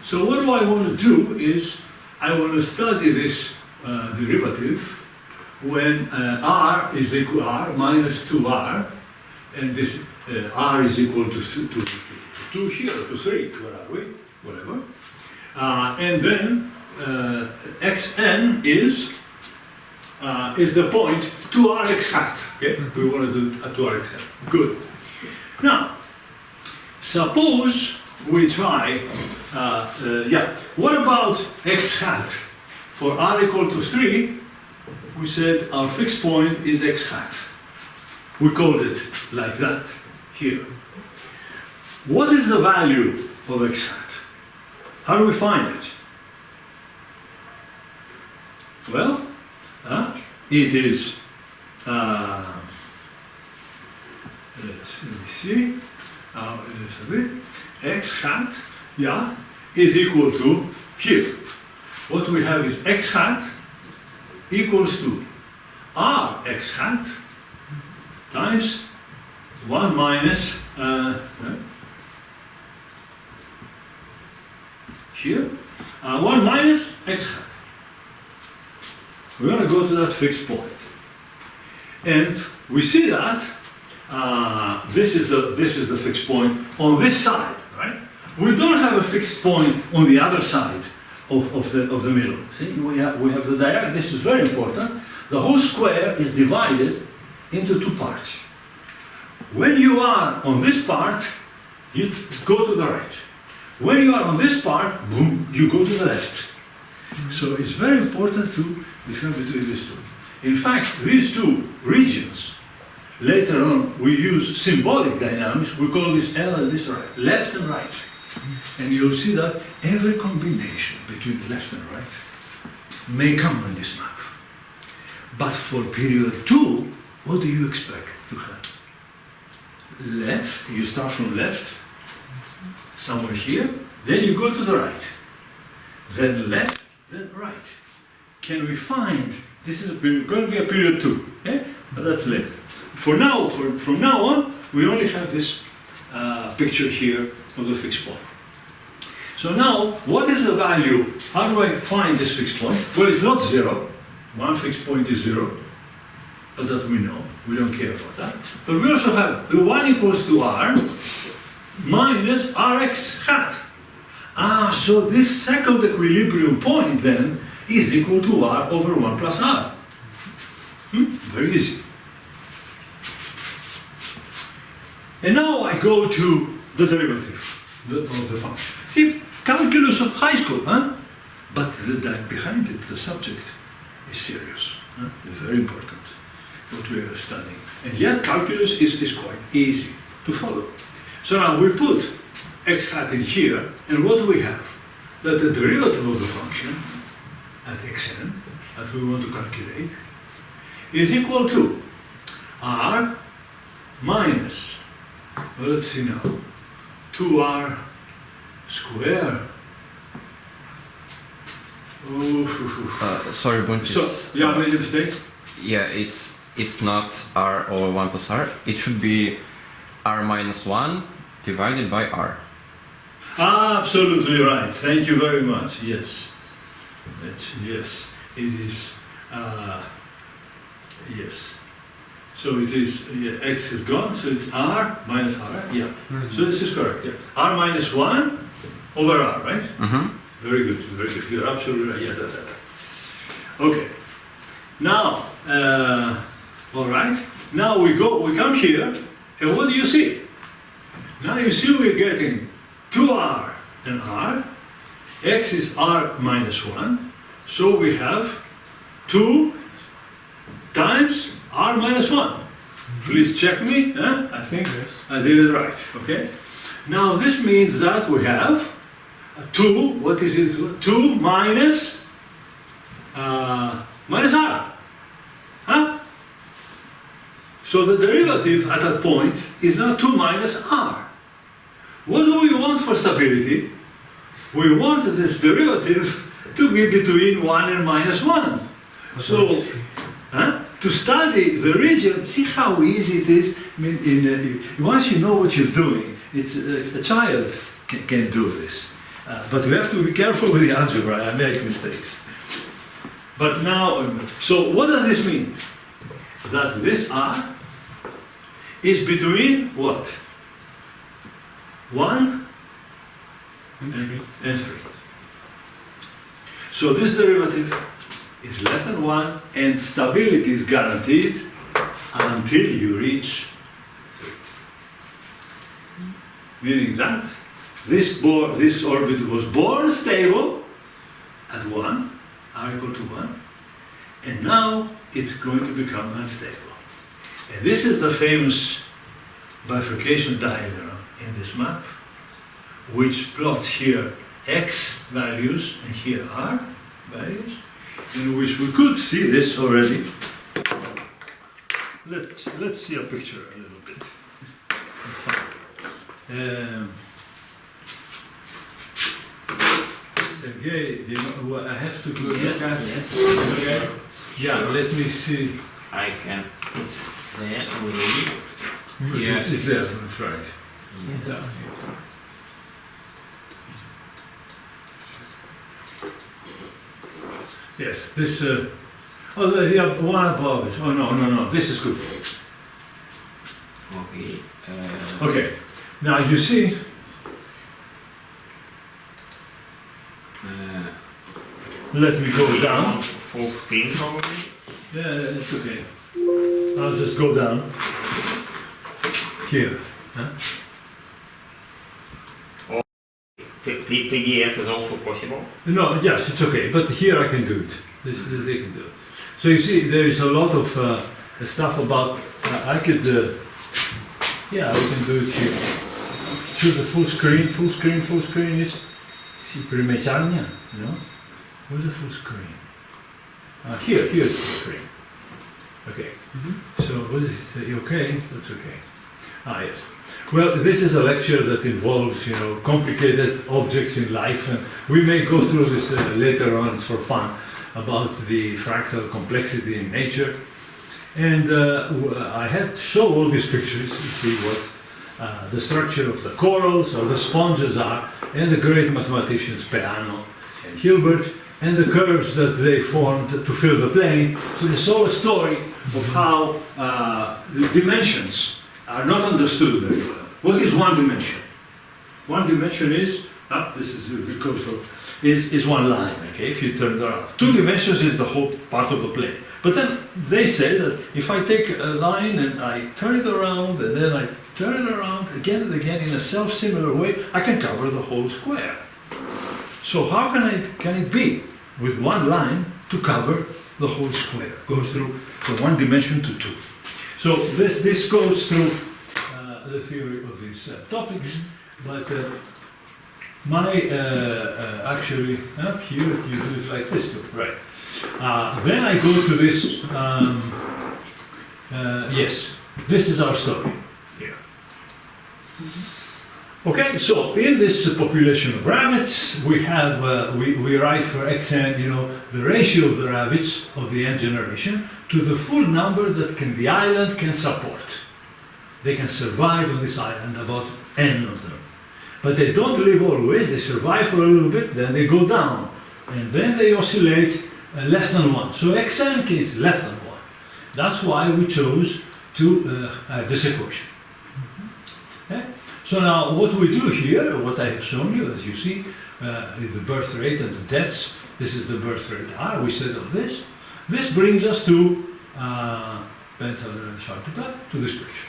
So what do I want to do is, I want to study this derivative when r is equal r minus 2r, and this r is equal to 2 here, to 3, where are we? Whatever. And then xn is the point 2rx hat. Okay, we want to do 2rx hat. Good. Now, suppose we try, what about x hat? For r equal to 3, we said our fixed point is x hat. We called it like that here. What is the value of x hat? How do we find it? Well, it is, let me see, x hat, is equal to here. What we have is x hat equals to r x hat times 1 minus here, 1 minus x hat. We're going to go to that fixed point. And we see that this is the fixed point on this side, right? We don't have a fixed point on the other side of the middle. See, we have the diagonal. This is very important. The whole square is divided into 2 parts. When you are on this part, you go to the right. When you are on this part, boom, you go to the left. So it's very important to distinguish between these two. In fact, these two regions, later on we use symbolic dynamics. We call this L and this right, left and right. And you'll see that every combination between left and right may come on this map. But for period 2, what do you expect to have? Left, you start from left, somewhere here, then you go to the right. Then left, then right. Can we find, this is going to be a period 2, okay? But that's later. For now, from now on, we only have this picture here of the fixed point. So now, what is the value? How do I find this fixed point? Well, it's not 0. One fixed point is 0, but that we know. We don't care about that. But we also have the 1 equals to r minus rx hat. So this second equilibrium point then is equal to r over 1 plus r. Very easy. And now I go to the derivative of the function. See, calculus of high school, huh? But behind it, the subject is serious. Huh? It's very important what we are studying. And yet calculus is quite easy to follow. So now we put x hat in here, and what do we have? That the derivative of the function at xn, that we want to calculate, is equal to r minus, well, let's see now, 2r square.
Sorry, Bountis.
So, yeah, I made a mistake.
Yeah, it's not r over 1 plus r. It should be r minus 1 divided by r.
Absolutely right. Thank you very much. Yes. Yes, it is. Yes. So it is, x is gone, so it's r minus r, yeah. So this is correct, yeah. R minus 1 over r, right? Very good, very good. You're absolutely right, yeah, Okay. Now, all right. Now we come here, and what do you see? Now you see we're getting 2r and r. X is r minus 1. So we have 2 times r minus 1. Please check me. I think I did it right. Okay. Now this means that we have 2. What is it? 2 minus minus r. Huh? So the derivative at that point is now 2 minus r. What do we want for stability? We want this derivative to be between 1 and minus 1. So, to study the region, see how easy it is? I mean, once you know what you're doing, it's a child can do this. But we have to be careful with the algebra, I make mistakes. But now, so what does this mean? That this r is between what? 1 and 3. So this derivative is less than 1 and stability is guaranteed until you reach 3. Meaning that this orbit was born stable at 1, r equal to 1, and now it's going to become unstable. And this is the famous bifurcation diagram in this map, which plots here x values and here r values, in which we could see this already. Let's see a picture a little bit. Sergey, I have to go look at.
Yes.
Yeah, let me see.
I can put there already.
Yes, it's there, that's right.
Yes.
Yes, this, yeah, one above it. Oh, no, this is good.
Okay.
Okay, now you see, let me go down.
Full screen probably.
Yeah, it's okay. I'll just go down here. Huh?
PDF is also possible.
No, yes, it's okay, but here I can do it. They can do it. So you see, there is a lot of stuff about, I could, yeah, I can do it here. Choose the full screen is, see, primečárně, you know? Where's the full screen? Here's the full screen. Okay, so what is it? Okay, that's okay. Yes. Well, this is a lecture that involves, you know, complicated objects in life, and we may go through this later on for fun about the fractal complexity in nature. And I had to show all these pictures to see what the structure of the corals or the sponges are, and the great mathematicians Peano and Hilbert, and the curves that they formed to fill the plane. So they saw a story of how the dimensions are not understood very well. What is one dimension? One dimension is, this is because is one line, okay, if you turn it around. 2 dimensions is the whole part of the plane. But then they say that if I take a line and I turn it around and then I turn it around again and again in a self-similar way, I can cover the whole square. So how can it be with one line to cover the whole square? Goes through from 1 dimension to 2. So this goes through the theory of these topics, but my actually up here you do it like this too, right? Then I go to this. Yes, this is our story here. Okay, so in this population of rabbits, we have we write for xn, you know, the ratio of the rabbits of the n generation to the full number that the island can support. They can survive on this island, about n of them. But they don't live always, they survive for a little bit, then they go down. And then they oscillate less than 1. So xn is less than 1. That's why we chose to have this equation. Okay? So now what we do here, what I have shown you, as you see, is the birth rate and the deaths. This is the birth rate R, we settle this. This brings us to to this picture.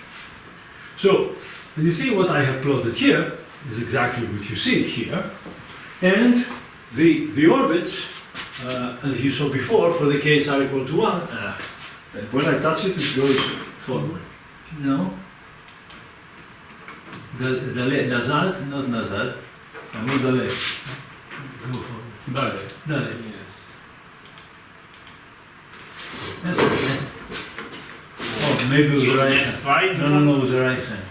So you see what I have plotted here is exactly what you see here. And the orbits, as you saw before, for the case R equal to 1, when I touch it, it goes forward. No? Назад, not назад, а мы далее. Go forward.
Далее.
Далее. maybe with the
You
right
left
hand.
side?
No, with the right hand.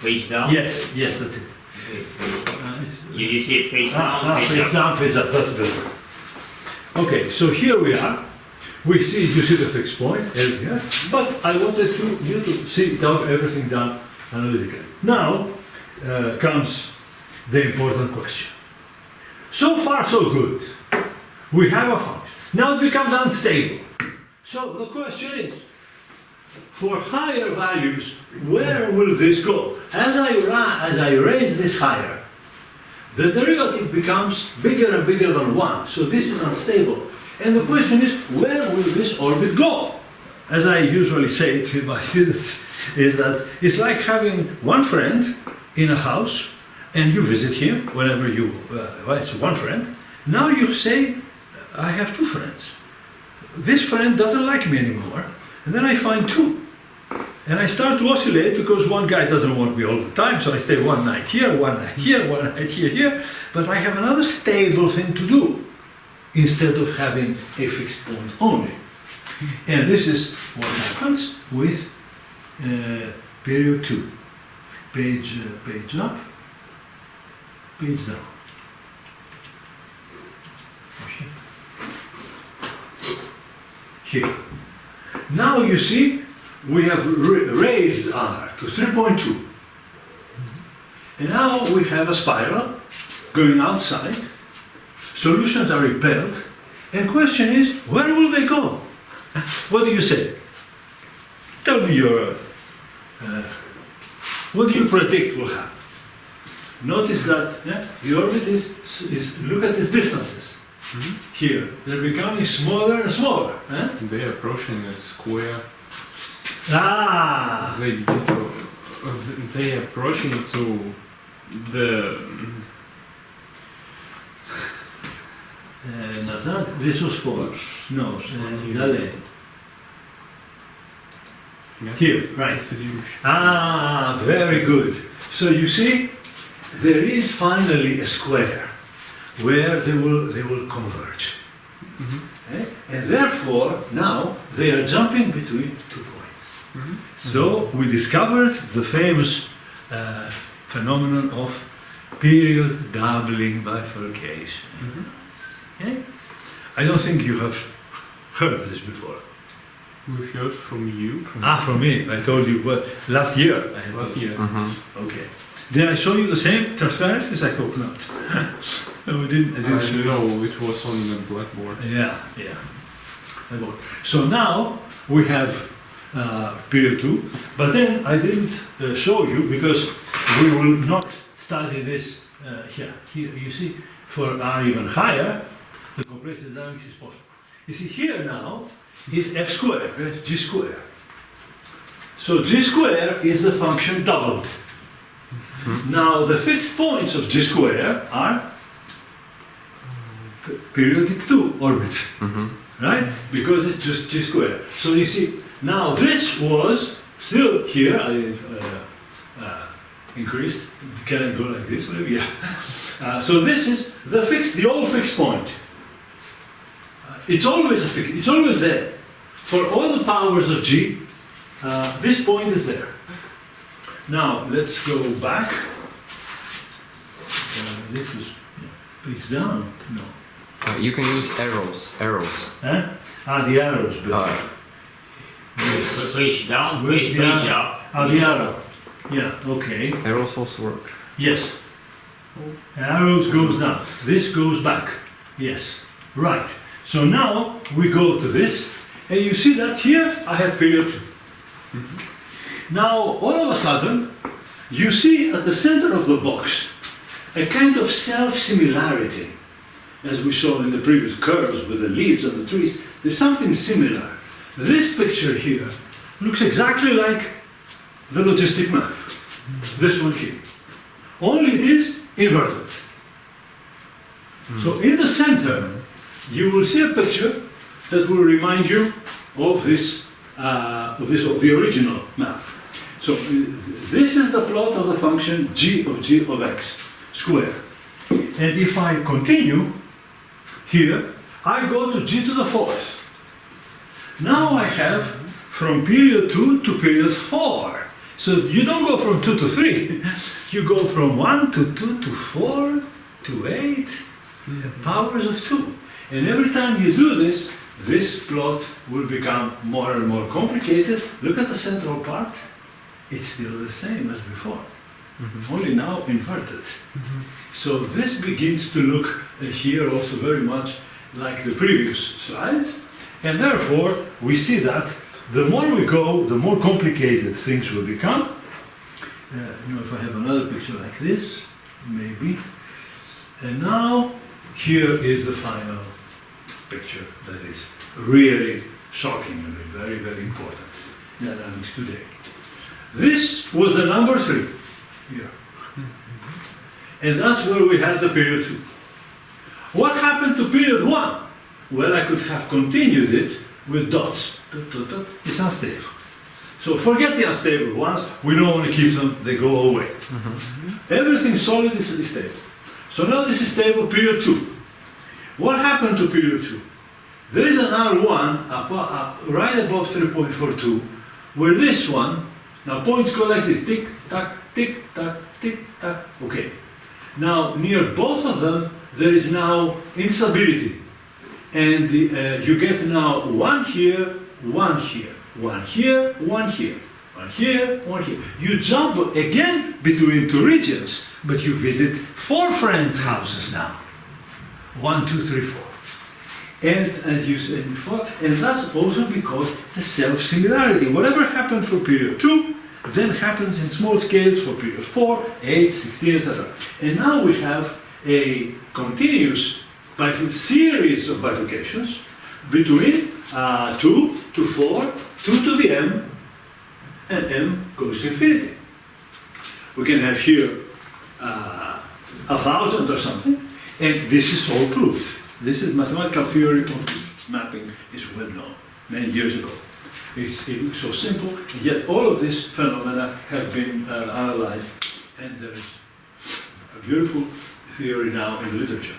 Page down?
Yes, that's it.
You see it page down,
Page
page up.
down, page up, that's better. Okay, so here we are. You see the fixed point, here, but I wanted you to see everything done analytically. Now comes the important question. So far, so good. We have a function. Now it becomes unstable. So the question is, for higher values, where will this go? As I raise this higher, the derivative becomes bigger and bigger than 1. So this is unstable. And the question is, where will this orbit go? As I usually say to my students, is that it's like having one friend in a house and you visit him whenever you, it's one friend. Now you say, I have 2 friends. This friend doesn't like me anymore. And then I find 2. And I start to oscillate because one guy doesn't want me all the time, so I stay one night here, one night here, one night here, but I have another stable thing to do instead of having a fixed point only. And this is what happens with period 2. Page up, page down. Here. Now you see, we have raised R to 3.2. And now we have a spiral going outside. Solutions are repelled. And question is, where will they go? What do you say? Tell me what do you predict will happen? Notice that the orbit is look at its distances. Here, they're becoming smaller and smaller.
They are approaching a square.
Ah!
They are approaching to the.
Nazad, this was for no, Dale. Here, right. Ah, very good. So you see, there is finally a square where they will converge. And therefore, now they are jumping between 2 points. So we discovered the famous phenomenon of period doubling bifurcation. Okay? I don't think you have heard of this before.
We've heard from you.
From me. I told you last year.
Last year.
Okay. Did I show you the same transparencies? I hope not. No, I didn't show you.
No, it was on the blackboard.
Yeah. So now we have period 2, but then I didn't show you because we will not study this here. Here, you see, for R even higher, the compressive dynamics is possible. You see, here now is F squared, G squared. So G squared is the function doubled. Now the fixed points of G squared are periodic 2 orbits, right? Because it's just G squared. So you see, now this was still here, I increased, can I go like this maybe? Yeah. So this is the old fixed point. It's always it's always there. For all the powers of G, this point is there. Now let's go back. This is page down. No.
You can use arrows.
Huh? The arrows. Yes.
Page down,
Where's
page
the arrow?
up.
The arrow. Yeah. Okay.
Arrows also work.
Yes. Arrows goes down. This goes back. Yes. Right. So now we go to this, and you see that here I have period 2. Now all of a sudden, you see at the center of the box a kind of self-similarity, as we saw in the previous curves with the leaves and the trees. There's something similar. This picture here looks exactly like the logistic map. This one here. Only it is inverted. So in the center, you will see a picture that will remind you of of the original map. So this is the plot of the function g of x squared. And if I continue here, I go to g to the 4th. Now I have from period 2 to period 4. So you don't go from 2 to 3, you go from 1 to 2 to 4 to 8, the powers of 2. And every time you do this, this plot will become more and more complicated. Look at the central part, it's still the same as before, only now inverted. So this begins to look here also very much like the previous slides, and therefore we see that the more we go, the more complicated things will become. If I have another picture like this, maybe. And now here is the final picture that is really shocking and very, very important in dynamics today. This was the number 3 here. And that's where we had the period 2. What happened to period 1? Well, I could have continued it with dots. It's unstable. So forget the unstable ones, we don't want to keep them, they go away. Everything solid is stable. So now this is stable, period 2. What happened to period 2? There is an R1 right above 3.42, where this one, now points go like this, tick, tack, tick, tack, tick, tack, okay. Now, near both of them, there is now instability. And you get now 1 here, 1 here, 1 here, 1 here, 1 here, 1 here. You jump again between 2 regions, but you visit 4 friends' houses now. 1, 2, 3, 4. And as you said before, and that's also because the self-similarity. Whatever happened for period 2, then happens in small scales for period 4, 8, 16, etc. And now we have a continuous series of bifurcations between 2 to 4, 2 to the m, and m goes to infinity. We can have here 1,000 or something, and this is all proved. This is mathematical theory of this mapping is well known many years ago. It's so simple, and yet all of these phenomena have been analyzed, and there is a beautiful theory now in literature.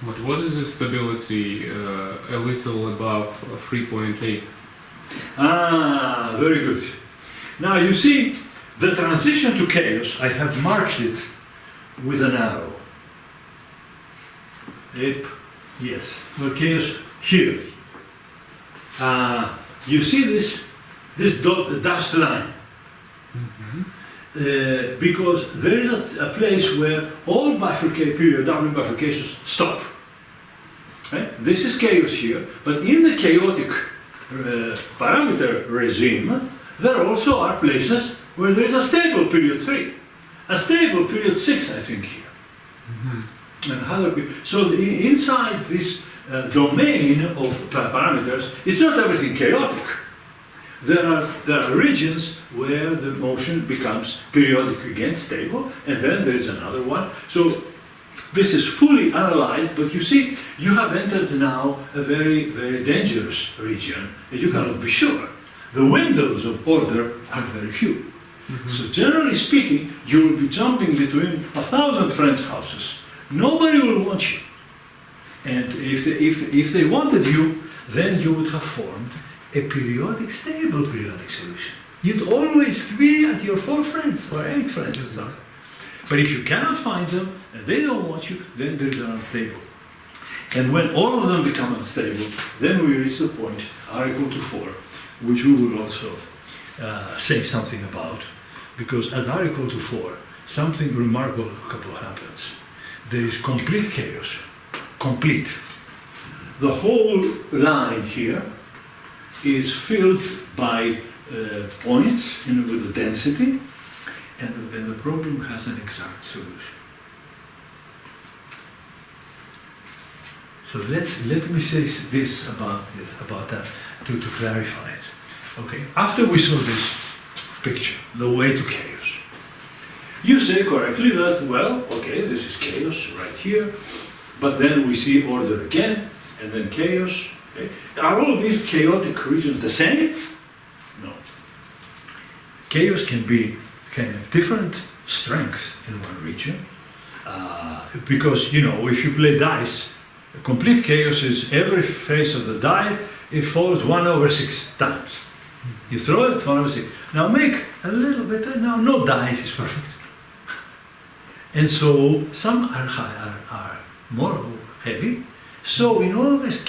But what is the stability a little above 3.8?
Ah, very good. Now you see, the transition to chaos, I have marked it with an arrow. Yes, the chaos here. You see this dashed line? Because there is a place where all periodic bifurcations stop. Right? This is chaos here, but in the chaotic parameter regime, there also are places where there is a stable period 3, a stable period 6, I think here. So inside this domain of parameters, it's not everything chaotic. There are regions where the motion becomes periodic again, stable, and then there is another one. So this is fully analyzed, but you see, you have entered now a very, very dangerous region, and you cannot be sure. The windows of order are very few. So generally speaking, you will be jumping between 1,000 friends' houses. Nobody will want you. And if they wanted you, then you would have formed a periodic, stable periodic solution. You'd always be at your 4 friends or 8 friends or something. But if you cannot find them and they don't want you, then there's an unstable. And when all of them become unstable, then we reach the point R equal to 4, which we will also say something about, because at R equal to 4, something remarkable happens. There is complete chaos, complete. The whole line here is filled by points with the density, and the problem has an exact solution. So let me say this about that to clarify it. Okay, after we saw this picture, the way to chaos, you say correctly that, well, okay, this is chaos right here, but then we see order again, and then chaos. Okay. Are all these chaotic regions the same? No. Chaos can have different strengths in one region, because, you know, if you play dice, complete chaos is every face of the die, it falls 1/6 times. You throw it, 4 number 6. Now make a little bit, now no dice is perfect. And so some are high, are more heavy. So in all these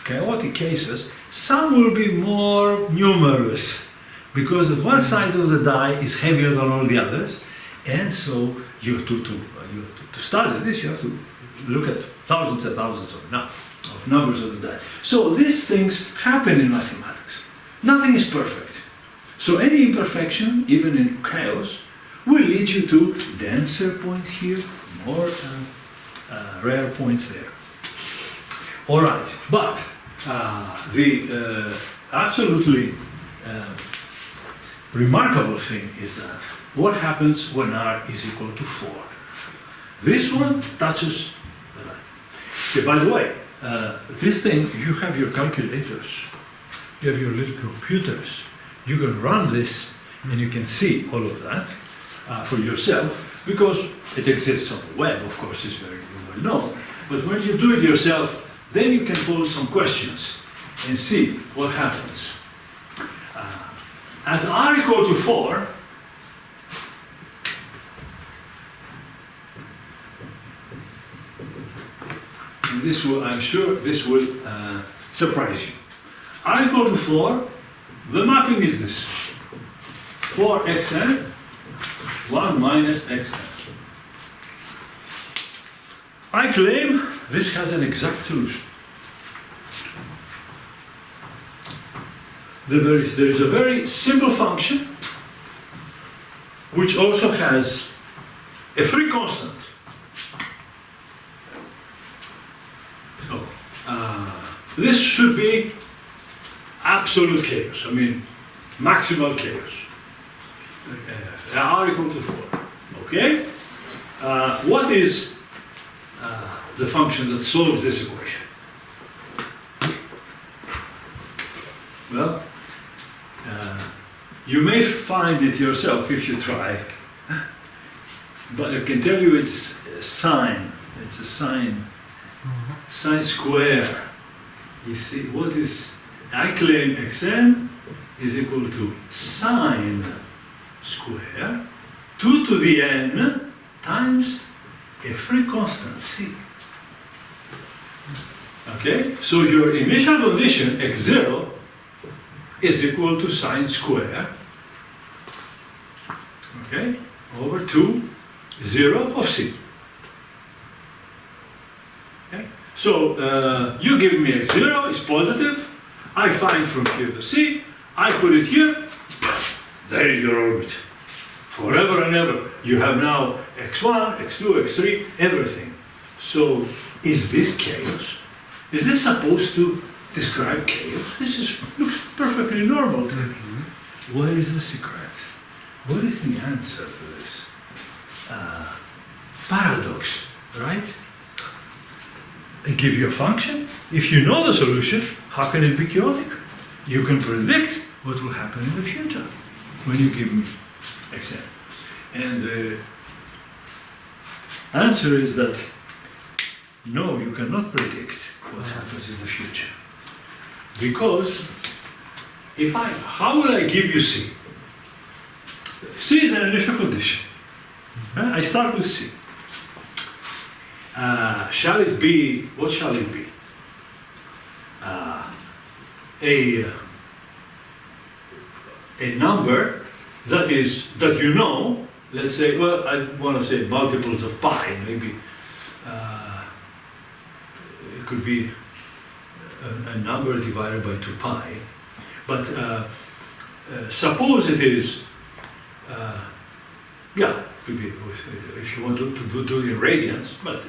chaotic cases, some will be more numerous because at one side of the die is heavier than all the others. And so you to study this, you have to look at thousands and thousands of numbers of the die. So these things happen in mathematics. Nothing is perfect. So any imperfection, even in chaos, will lead you to denser points here, more rare points there. All right, but the absolutely remarkable thing is that what happens when r is equal to 4? This one touches the line. Okay, by the way, this thing, you have your calculators, you have your little computers, you can run this and you can see all of that for yourself because it exists on the web, of course, it's very well known. But when you do it yourself, then you can pose some questions and see what happens. At r equal to 4, and this will, I'm sure this will surprise you. R equal to 4, the mapping is this. 4xn, 1 minus xn. I claim this has an exact solution. There is a very simple function which also has a free constant. So, this should be absolute chaos, I mean maximal chaos. R equal to 4. Okay? What is the function that solves this equation? Well, you may find it yourself if you try, but I can tell you it's a sine. It's a sine, sine square. You see, what is, I claim xn is equal to sine square 2 to the n times a free constant c. Okay, so your initial condition x0 is equal to sine square, okay, over 2, 0 of c. Okay, so you give me x0 is positive, I find from here to c, I put it here, there is your orbit. Forever and ever. You have now x1, x2, x3, everything. So is this chaos? Is this supposed to describe chaos? Looks perfectly normal to me. Where is the secret? What is the answer to this? Paradox, right? They give you a function. If you know the solution, how can it be chaotic? You can predict what will happen in the future when you give me xn. And the answer is that no, you cannot predict what happens in the future. Because how will I give you C? C is an initial condition. I start with C. Shall it be, what shall it be? A number that you know, let's say, well, I want to say multiples of pi, maybe it could be a number divided by 2 pi, but suppose it is, yeah, it could be, if you want to do it in radians, but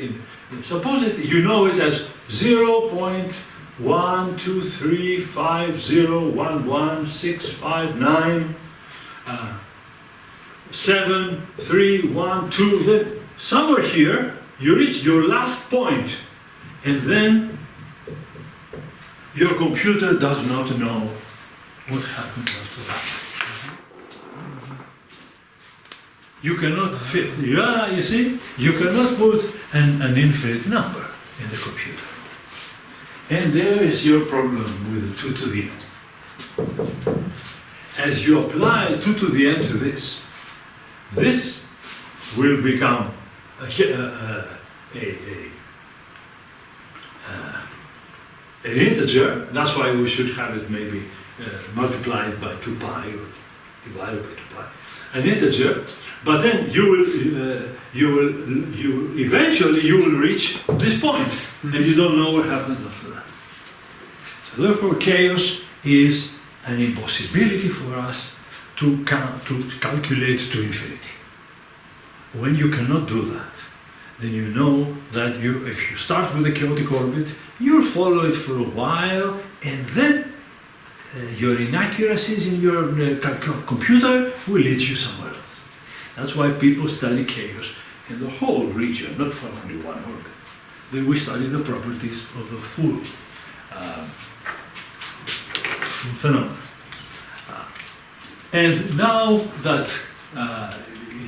suppose you know it as 0.123501165 7, 3, 1, 2, then somewhere here you reach your last point, and then your computer does not know what happens after that. You cannot fit, yeah, you see, you cannot put an infinite number in the computer. And there is your problem with the 2 to the n. as you apply 2 to the n to this, this will become an integer. That's why we should have it maybe multiplied by 2 pi or divided by 2 pi. An integer, but then you eventually you will reach this point, and you don't know what happens after that. So therefore, chaos is an impossibility for us to calculate to infinity. When you cannot do that, then you know that if you start with a chaotic orbit, you'll follow it for a while, and then your inaccuracies in your computer will lead you somewhere else. That's why people study chaos in the whole region, not for only one orbit. Then we study the properties of the full phenomenon. And now that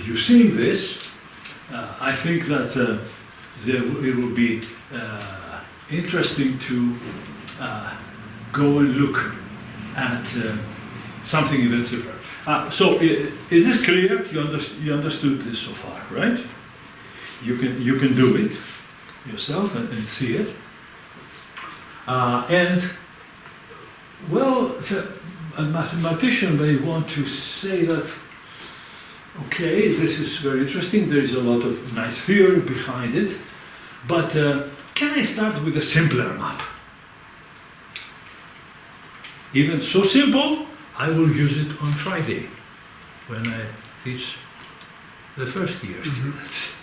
you've seen this, I think that it will be interesting to go and look at something even simpler. So is this clear? You understood this so far, right? You can do it yourself and see it. And well, a mathematician may want to say that, okay, this is very interesting, there is a lot of nice theory behind it, but can I start with a simpler map? Even so simple, I will use it on Friday when I teach the first year students.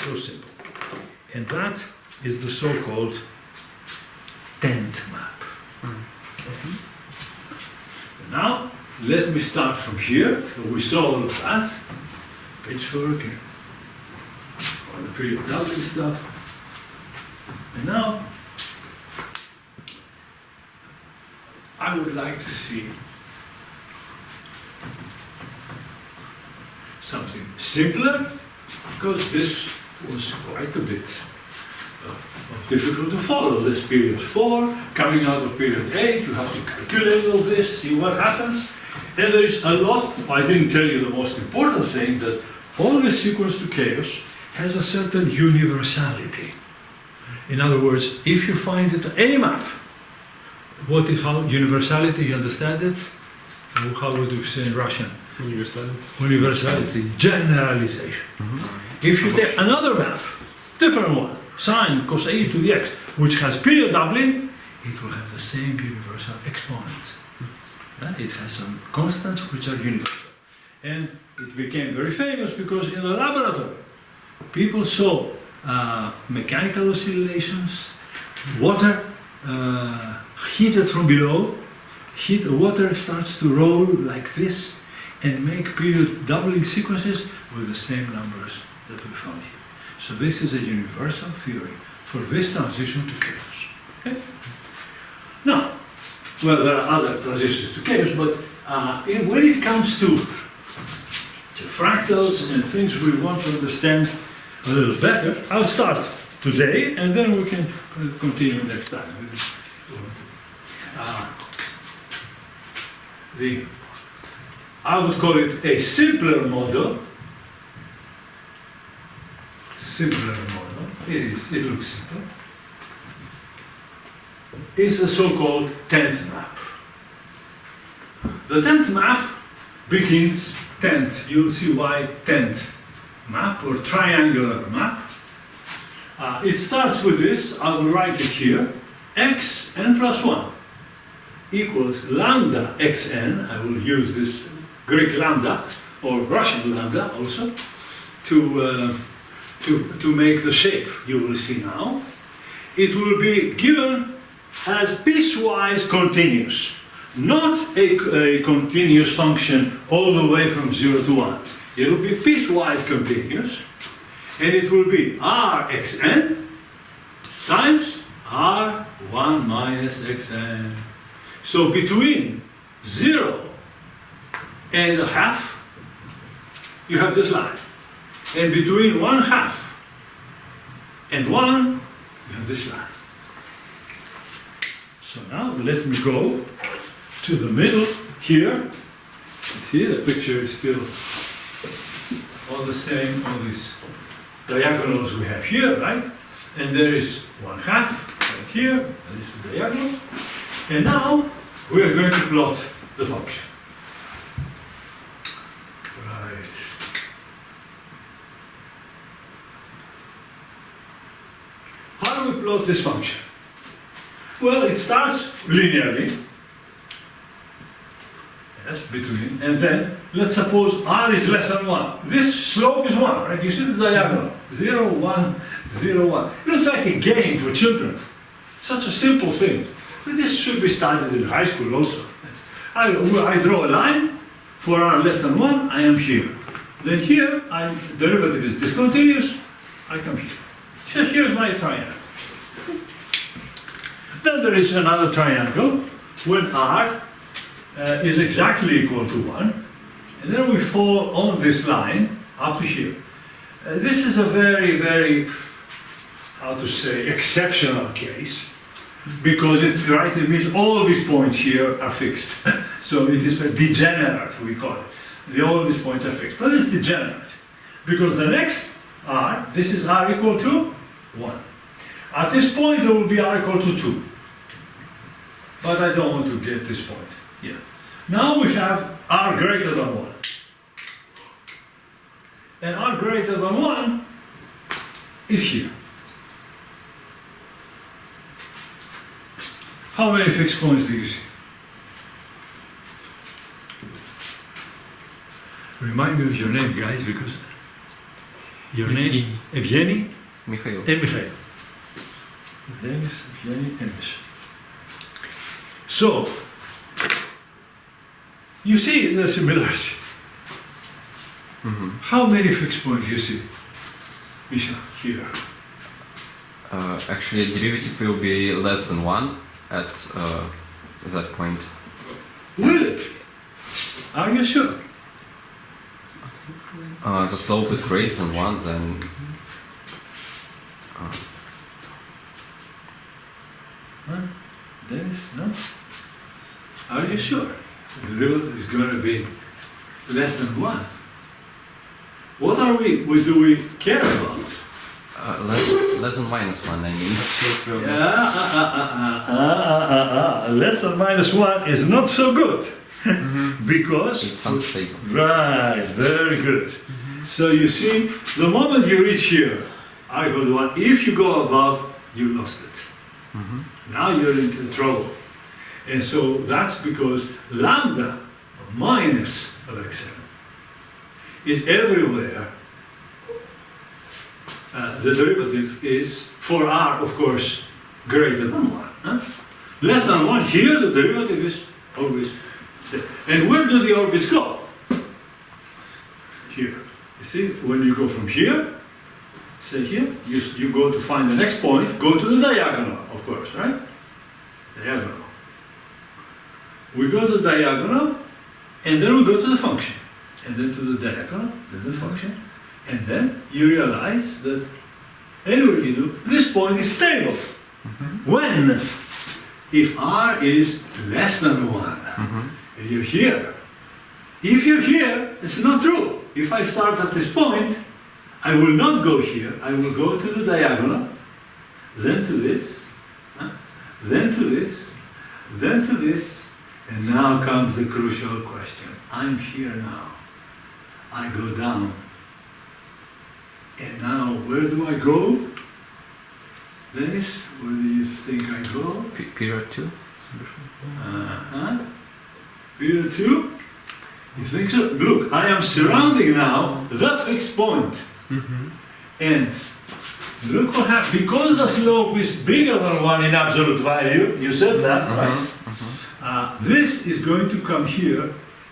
So simple. And that is the so-called tent map. Okay. Now, let me start from here. So we saw all of that. Pitchfork and all the period doubling stuff. And now, I would like to see something simpler, because this was quite a bit difficult to follow. This period 4, coming out of period 8, you have to calculate all this, see what happens. And there is a lot. I didn't tell you the most important thing, that all this sequence to chaos has a certain universality. In other words, if you find it any map, what is how universality, you understand it? How would you say in Russian?
Universality.
Universality, generalization. If you take another map, different one, sine cos A to the x, which has period doubling, it will have the same universal exponents. It has some constants which are universal. And it became very famous because in the laboratory, people saw mechanical oscillations, water heated from below, water starts to roll like this and make period doubling sequences with the same numbers that we found here. So this is a universal theory for this transition to chaos. Okay? Now, well, there are other transitions to chaos, but when it comes to fractals and things we want to understand a little better, I'll start today and then we can continue next time. I would call it a simpler model. Simpler model. It looks simple. Is the so-called tent map. The tent map begins tent. You'll see why tent map or triangular map. It starts with this. I will write it here. X n plus 1 equals lambda xn. I will use this Greek lambda or Russian lambda also to make the shape you will see now. It will be given as piecewise continuous, not a continuous function all the way from 0 to 1. It will be piecewise continuous, and it will be Rxn times R1 minus xn. So between 0 and a half, you have this line. And between 1/2 and 1, you have this line. So now let me go to the middle here See, the picture is still all the same, all these diagonals we have here, right? And there is 1/2 right here, and this is the diagonal. And now we are going to plot the function. Right. How do we plot this function? Well, it starts linearly. Yes, between, and then let's suppose r is less than 1. This slope is 1, right? You see the diagonal, 0, 1, 0, 1. It looks like a game for children. Such a simple thing. But this should be studied in high school also. I draw a line, for r less than 1, I am here. Then here, derivative is discontinuous, I come here. So here's my triangle. Then there is another triangle when r is exactly equal to 1, and then we fall on this line up to here. This is a very, very, how to say, exceptional case, because it means all these points here are fixed. So it is very degenerate, we call it. All these points are fixed, but it's degenerate, because the next r, this is r equal to 1. At this point there will be r equal to 2. But I don't want to get this point here. Now we have r greater than 1. And r greater than 1 is here. How many fixed points do you see? Remind me of your name, guys, because your name, Evgeny
Mikhail.
and Mikhail. Denis, Evgeny, and Misha. So, you see the similarity. How many fixed points do you see? Misha, here.
Actually, derivative will be less than 1 at that point.
Will it? Are you sure?
The slope is greater than 1, then
Huh? Dennis, no? Are you sure? The derivative is going to be less than 1. What do we care about?
less than -1, I mean.
Less than -1 is not so good. Because
It's unstable.
right, very good. So you see, the moment you reach here, r equal to 1, if you go above, you lost it. Now you're into trouble. And so that's because lambda minus Alexa is everywhere. The derivative is, for r, of course, greater than 1. Huh? Less than 1, here the derivative is always there. And where do the orbits go? Here. You see, when you go from here, say here, you go to find the next point, go to the diagonal, of course, right? Diagonal. We go to the diagonal, and then we go to the function. And then to the diagonal, then the function. And then you realize that anywhere you do, this point is stable. When? If r is less than 1. And you're here. If you're here, it's not true. If I start at this point, I will not go here. I will go to the diagonal, then to this, then to this, then to this, and now comes the crucial question. I'm here now. I go down. And now, where do I go? Dennis, where do you think I go?
Period 2?
Period 2? You think so? Look, I am surrounding now the fixed point. And look what happens. Because the slope is bigger than 1 in absolute value, you said that, right? This is going to come here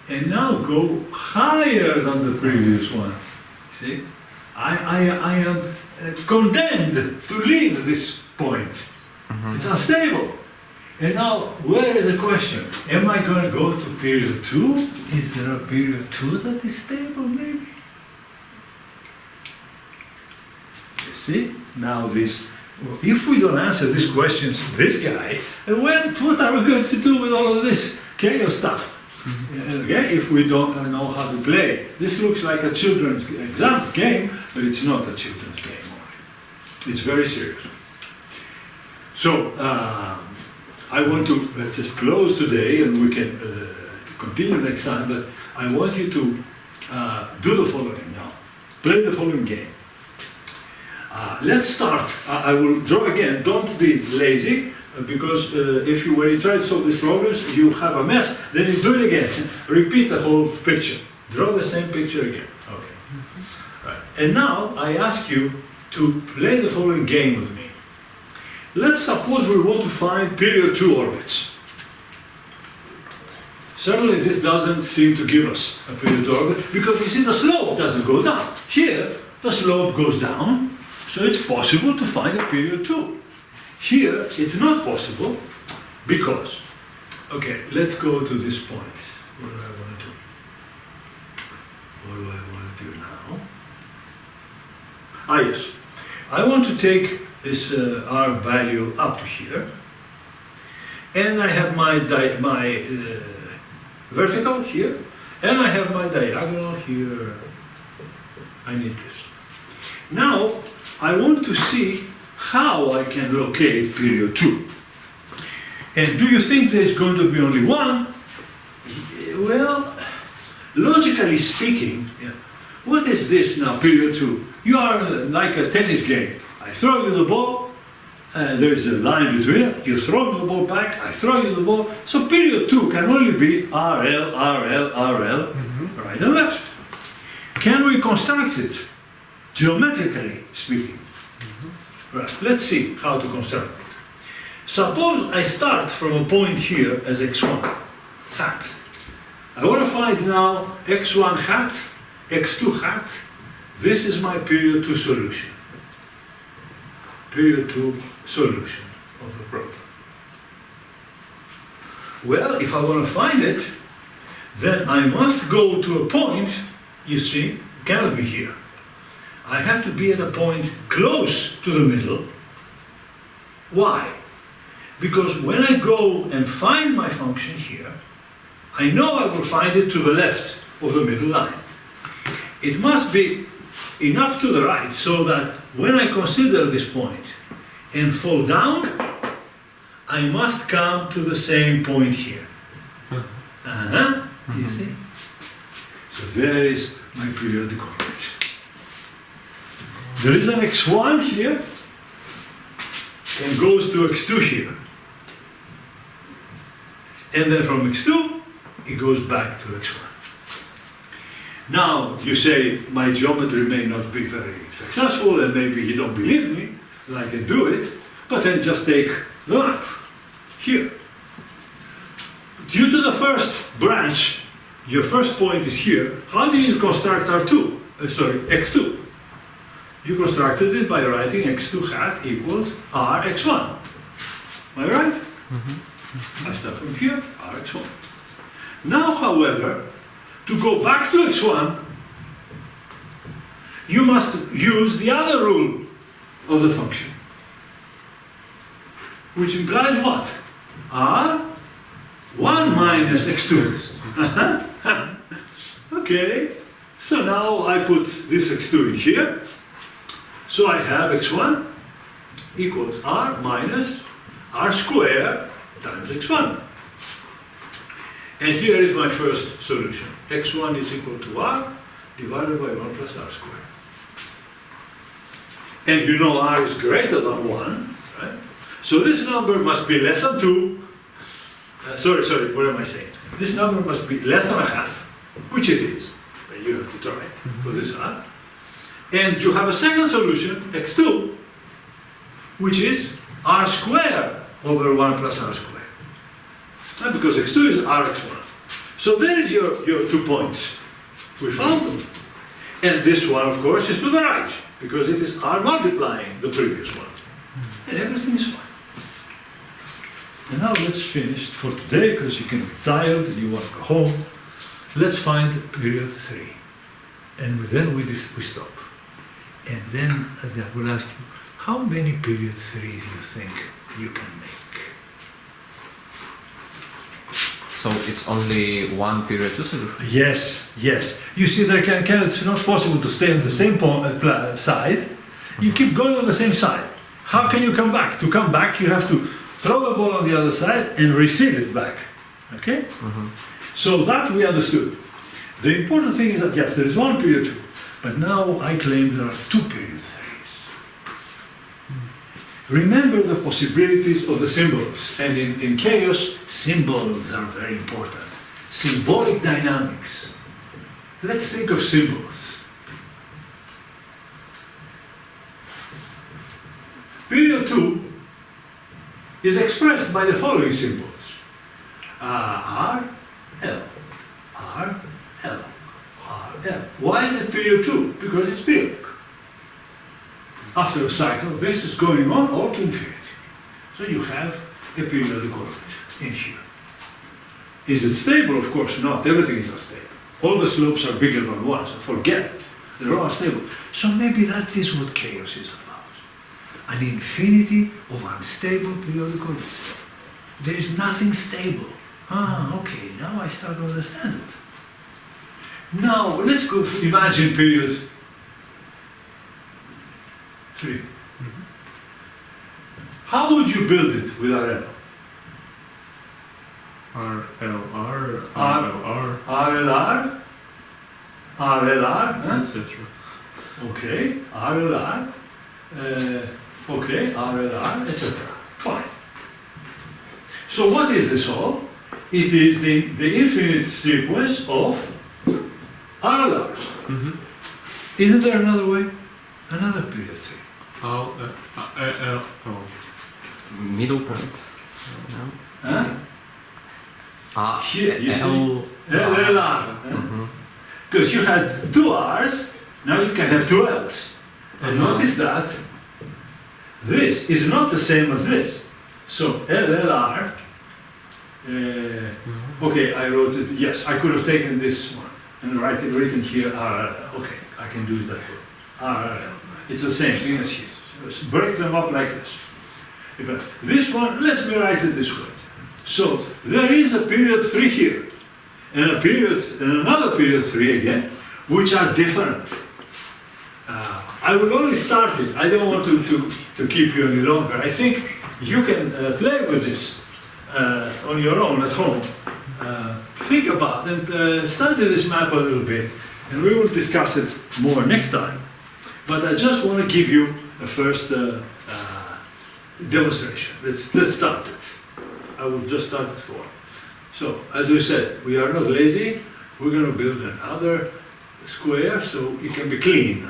and now go higher than the previous one. See? I am condemned to leave this point. It's unstable. And now, where is the question? Am I going to go to period 2? Is there a period 2 that is stable, maybe? You see? Now this, if we don't answer these questions, this guy, what are we going to do with all of this chaos stuff? Okay, if we don't know how to play. This looks like a children's exam game, but it's not a children's game. It's very serious. So, I want to just close today, and we can continue next time, but I want you to do the following now. Play the following game. Let's start. I will draw again. Don't be lazy, because when you try to solve these problems, you have a mess, then you do it again. Repeat the whole picture. Draw the same picture again. Okay. Right. And now I ask you to play the following game with me. Let's suppose we want to find period 2 orbits. Certainly this doesn't seem to give us a period 2 orbit, because you see the slope doesn't go down. Here, the slope goes down, so it's possible to find a period 2. Here, it's not possible, because, okay, let's go to this point. What do I want to do? What do I want to do now? Ah, yes. I want to take this R value up to here, and I have my vertical here, and I have my diagonal here. I need this. Now, I want to see how I can locate period 2. And do you think there's going to be only one? Well, logically speaking, yeah. What is this now, period 2? You are like a tennis game. I throw you the ball, there is a line between it, you throw me the ball back, I throw you the ball. So period 2 can only be RL, RL, RL, right and left. Can we construct it, geometrically speaking? Right, let's see how to construct it. Suppose I start from a point here as x1 hat. I want to find now x1 hat, x2 hat. This is my period 2 solution. Period 2 solution of the problem. Well, if I want to find it, then I must go to a point, you see, it cannot be here. I have to be at a point close to the middle. Why? Because when I go and find my function here, I know I will find it to the left of the middle line. It must be enough to the right so that when I consider this point and fall down, I must come to the same point here. You see? So there is my periodic orbit. There is an x1 here and goes to x2 here. And then from x2, it goes back to x1. Now, you say, my geometry may not be very successful, and maybe you don't believe me that I can do it, but then just take the map here. Due to the first branch, your first point is here, how do you construct x2? You constructed it by writing x2 hat equals rx1. Am I right? I start from here, rx1. Now, however, to go back to x1, you must use the other rule of the function, which implies what? R1 minus x2. Okay, so now I put this x2 in here, so I have x1 equals r minus r squared times x1. And here is my first solution. x1 is equal to r divided by 1 plus r squared. And you know r is greater than 1, right? So this number must be less than 2. Sorry, what am I saying? This number must be less than a half, which it is. And you have to try for this half. And you have a second solution, x2, which is r squared over 1 plus r squared. Because x2 is rx1. So there is your 2 points. We found them. And this one, of course, is to the right, because it is r multiplying the previous one. And everything is fine. And now let's finish for today, because you can be tired and you want to go home. Let's find period 3. And then we stop. And then I will ask you, how many period 3s you think you can make?
So it's only one period 2 solution.
Yes, yes. You see, it's not possible to stay on the same side. You keep going on the same side. How can you come back? To come back, you have to throw the ball on the other side and receive it back. Okay? So that we understood. The important thing is that, yes, there is one period 2, but now I claim there are 2 period 3s. Remember the possibilities of the symbols, and in chaos, symbols are very important. Symbolic dynamics. Let's think of symbols. Period 2 is expressed by the following symbols. R, L, R, L, R, L. Why is it period 2? Because it's periodic. After a cycle, this is going on all to infinity. So you have a periodic orbit in here. Is it stable? Of course not. Everything is unstable. All the slopes are bigger than 1, so forget it. They're all unstable. So maybe that is what chaos is about. An infinity of unstable periodic orbits. There is nothing stable. Okay, now I start to understand it. Now, let's go imagine period 3. How would you build it with RL?
RLR,
RLR, RLR,
etc.
okay, RLR, okay, RLR, etc. Fine. So what is this all? It is the infinite sequence of RLRs. Isn't there another way? Another period 3.
Middle point.
Huh? Here, you see?
L.
LR. Because you had 2 R's, now you can have 2 L's. And notice that this is not the same as this. So LLR, okay, I wrote it, yes, I could have taken this one and written here RL. Okay, I can do it that way. RL. It's the same thing as here. So break them up like this. But this one, let me write it this way. So there is a period 3 here, and another period 3 again, which are different. I will only start it. I don't want to keep you any longer. I think you can play with this on your own at home. Think about and study this map a little bit, and we will discuss it more next time. But I just want to give you a first demonstration. Let's start it. I will just start it for. So, as we said, we are not lazy. We're going to build another square so it can be clean.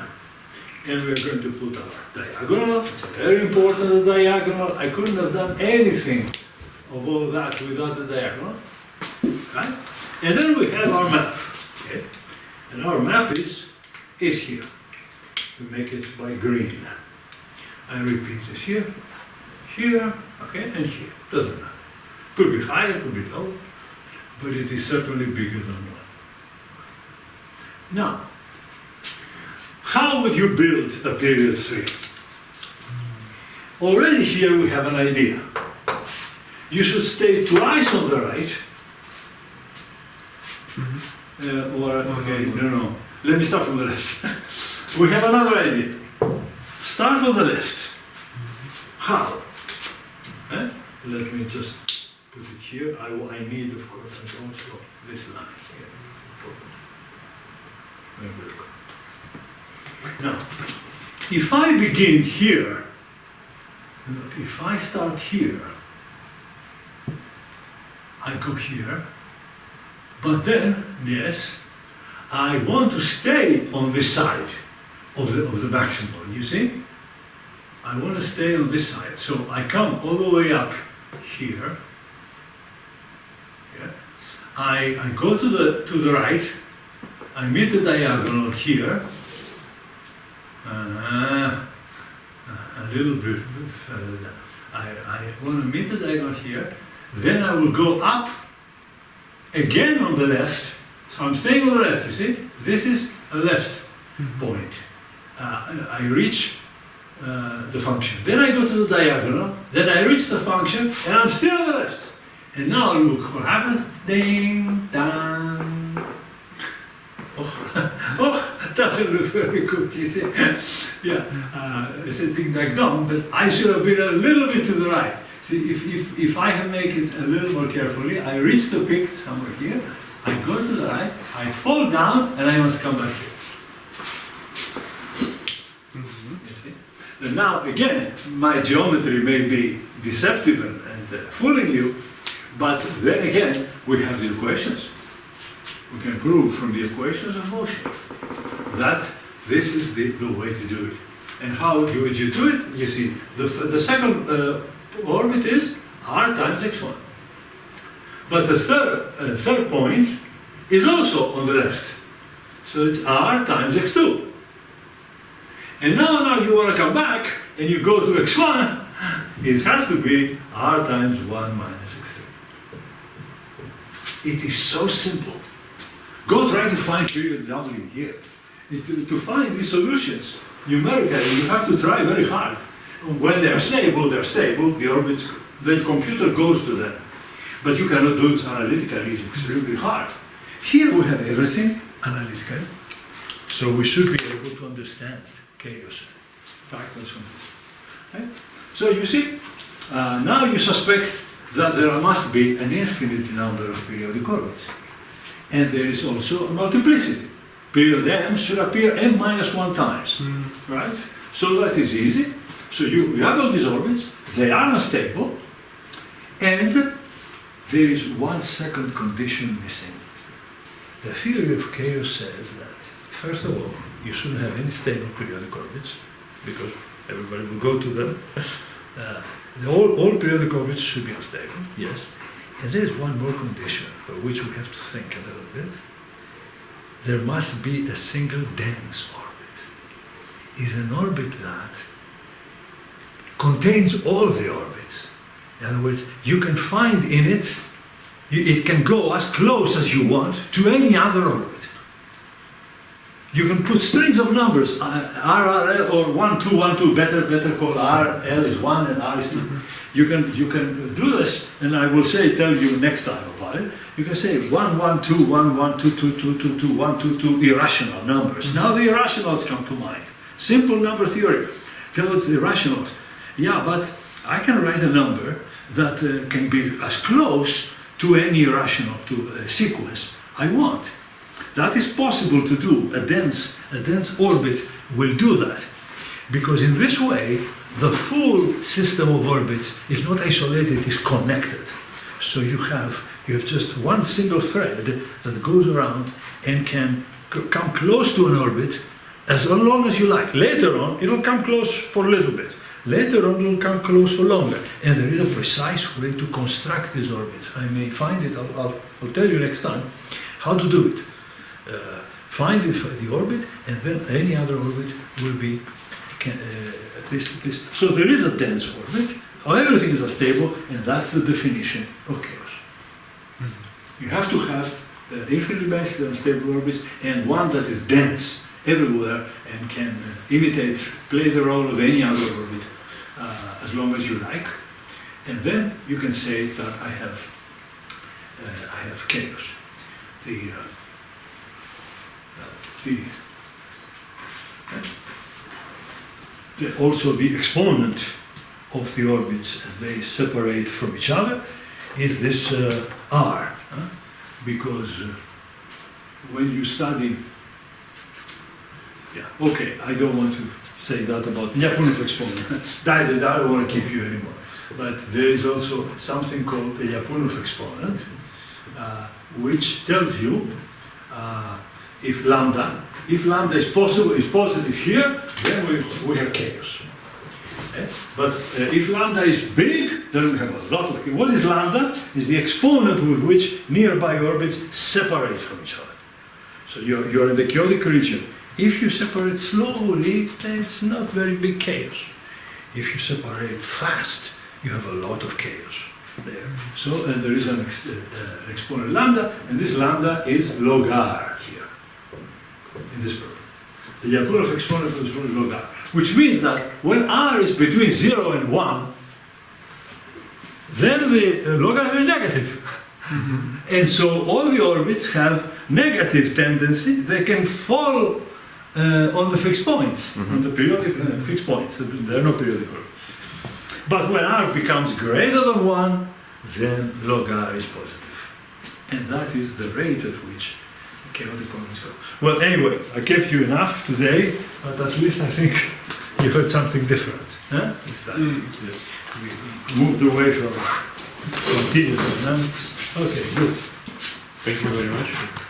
And we're going to put our diagonal. It's very important, the diagonal. I couldn't have done anything of all that without the diagonal. Right? And then we have our map. Okay? And our map is here. We make it by green. I repeat this here, okay, and here. Doesn't matter. Could be higher, could be lower, but it is certainly bigger than 1. Now, how would you build a period 3? Already here we have an idea. You should stay twice on the right. No. Let me start from the left. We have another idea. Start on the left. How? Let me just put it here. I need, of course, also this line here. Now, if I begin here, look, if I start here, I go here, but then, yes, I want to stay on this side of the maximal, you see? I want to stay on this side, so I come all the way up here. Yeah. I go to the right, I meet the diagonal here, a little bit further down. I want to meet the diagonal here, then I will go up again on the left. So I'm staying on the left, you see? This is a left point. I reach the function. Then I go to the diagonal, then I reach the function, and I'm still on the left. And now look what happens. Ding, dang. Oh, doesn't look very good, you see. Yeah, it's a ding, dang, dong, but I should have been a little bit to the right. See, if I have make it a little more carefully, I reach the peak somewhere here, I go to the right, I fall down, and I must come back here. You see? And now, again, my geometry may be deceptive and fooling you, but then again, we have the equations. We can prove from the equations of motion that this is the way to do it. And how would you do it? You see, the second orbit is r times x1. But the third point is also on the left. So it's r times x2. And now you want to come back and you go to x1, it has to be r times 1 minus x3. It is so simple. Go try to find period W here. To find these solutions, numerically, you have to try very hard. When they are stable, the orbits, the computer goes to them. But you cannot do this analytically, it's extremely hard. Here we have everything analytically, so we should be able to understand chaos factors from this. Right? So you see, now you suspect that there must be an infinite number of periodic orbits. And there is also a multiplicity. Period m should appear m minus 1 times, right? So that is easy. So you have all these orbits, they are unstable, and there is one second condition missing. The theory of chaos says that, first of all, you shouldn't have any stable periodic orbits, because everybody will go to them. All periodic orbits should be unstable, yes. And there is one more condition for which we have to think a little bit. There must be a single dense orbit. Is an orbit that contains all the orbits. In other words, you can find in it, it can go as close as you want to any other orbit. You can put strings of numbers, RRL or 1, 2, 1, 2, better call R, L is 1 and R is 2. You can do this, and I will tell you next time about it. You can say 1, 1, 2, 1, 1, 2, 2, 2, 2, 2, 1, 2, 2, irrational numbers. Now the irrationals come to mind. Simple number theory tells the irrationals. Yeah, but I can write a number that can be as close to any irrational, to a sequence I want. That is possible to do. A dense orbit will do that. Because in this way, the full system of orbits is not isolated, it is connected. So you have just one single thread that goes around and can come close to an orbit as long as you like. Later on, it will come close for a little bit. Later on, it will come close for longer. And there is a precise way to construct these orbits. I may find it, I'll tell you next time how to do it. Find the orbit, and then any other orbit will be this. So there is a dense orbit, everything is unstable, and that's the definition of chaos. You have to have infinitely based unstable orbits, and one that is dense everywhere and can play the role of any other orbit as long as you like. And then you can say that I have chaos. Also the exponent of the orbits as they separate from each other is this r, because when you study, I don't want to say that about Lyapunov exponent. I don't want to keep you anymore. But there is also something called the Lyapunov exponent, which tells you if lambda is positive here, then we have chaos. Okay? But if lambda is big, then we have a lot of chaos. What is lambda? Is the exponent with which nearby orbits separate from each other. So you're in the chaotic region. If you separate slowly, then it's not very big chaos. If you separate fast, you have a lot of chaos there. So and there is an exponent lambda, and this lambda is log r here. In this problem. The Lyapunov exponent is log r, which means that when r is between 0 and 1, then the logarithm is negative. And so all the orbits have negative tendency. They can fall on the fixed points, on the periodic fixed points. There are no periodic orbits. But when r becomes greater than 1, then log r is positive. And that is the rate at which chaotic orbits go. Well, anyway, I kept you enough today, but at least I think you heard something different. Huh? This time. Yes. We moved away from continuous dynamics. Okay, good.
Thank you very much.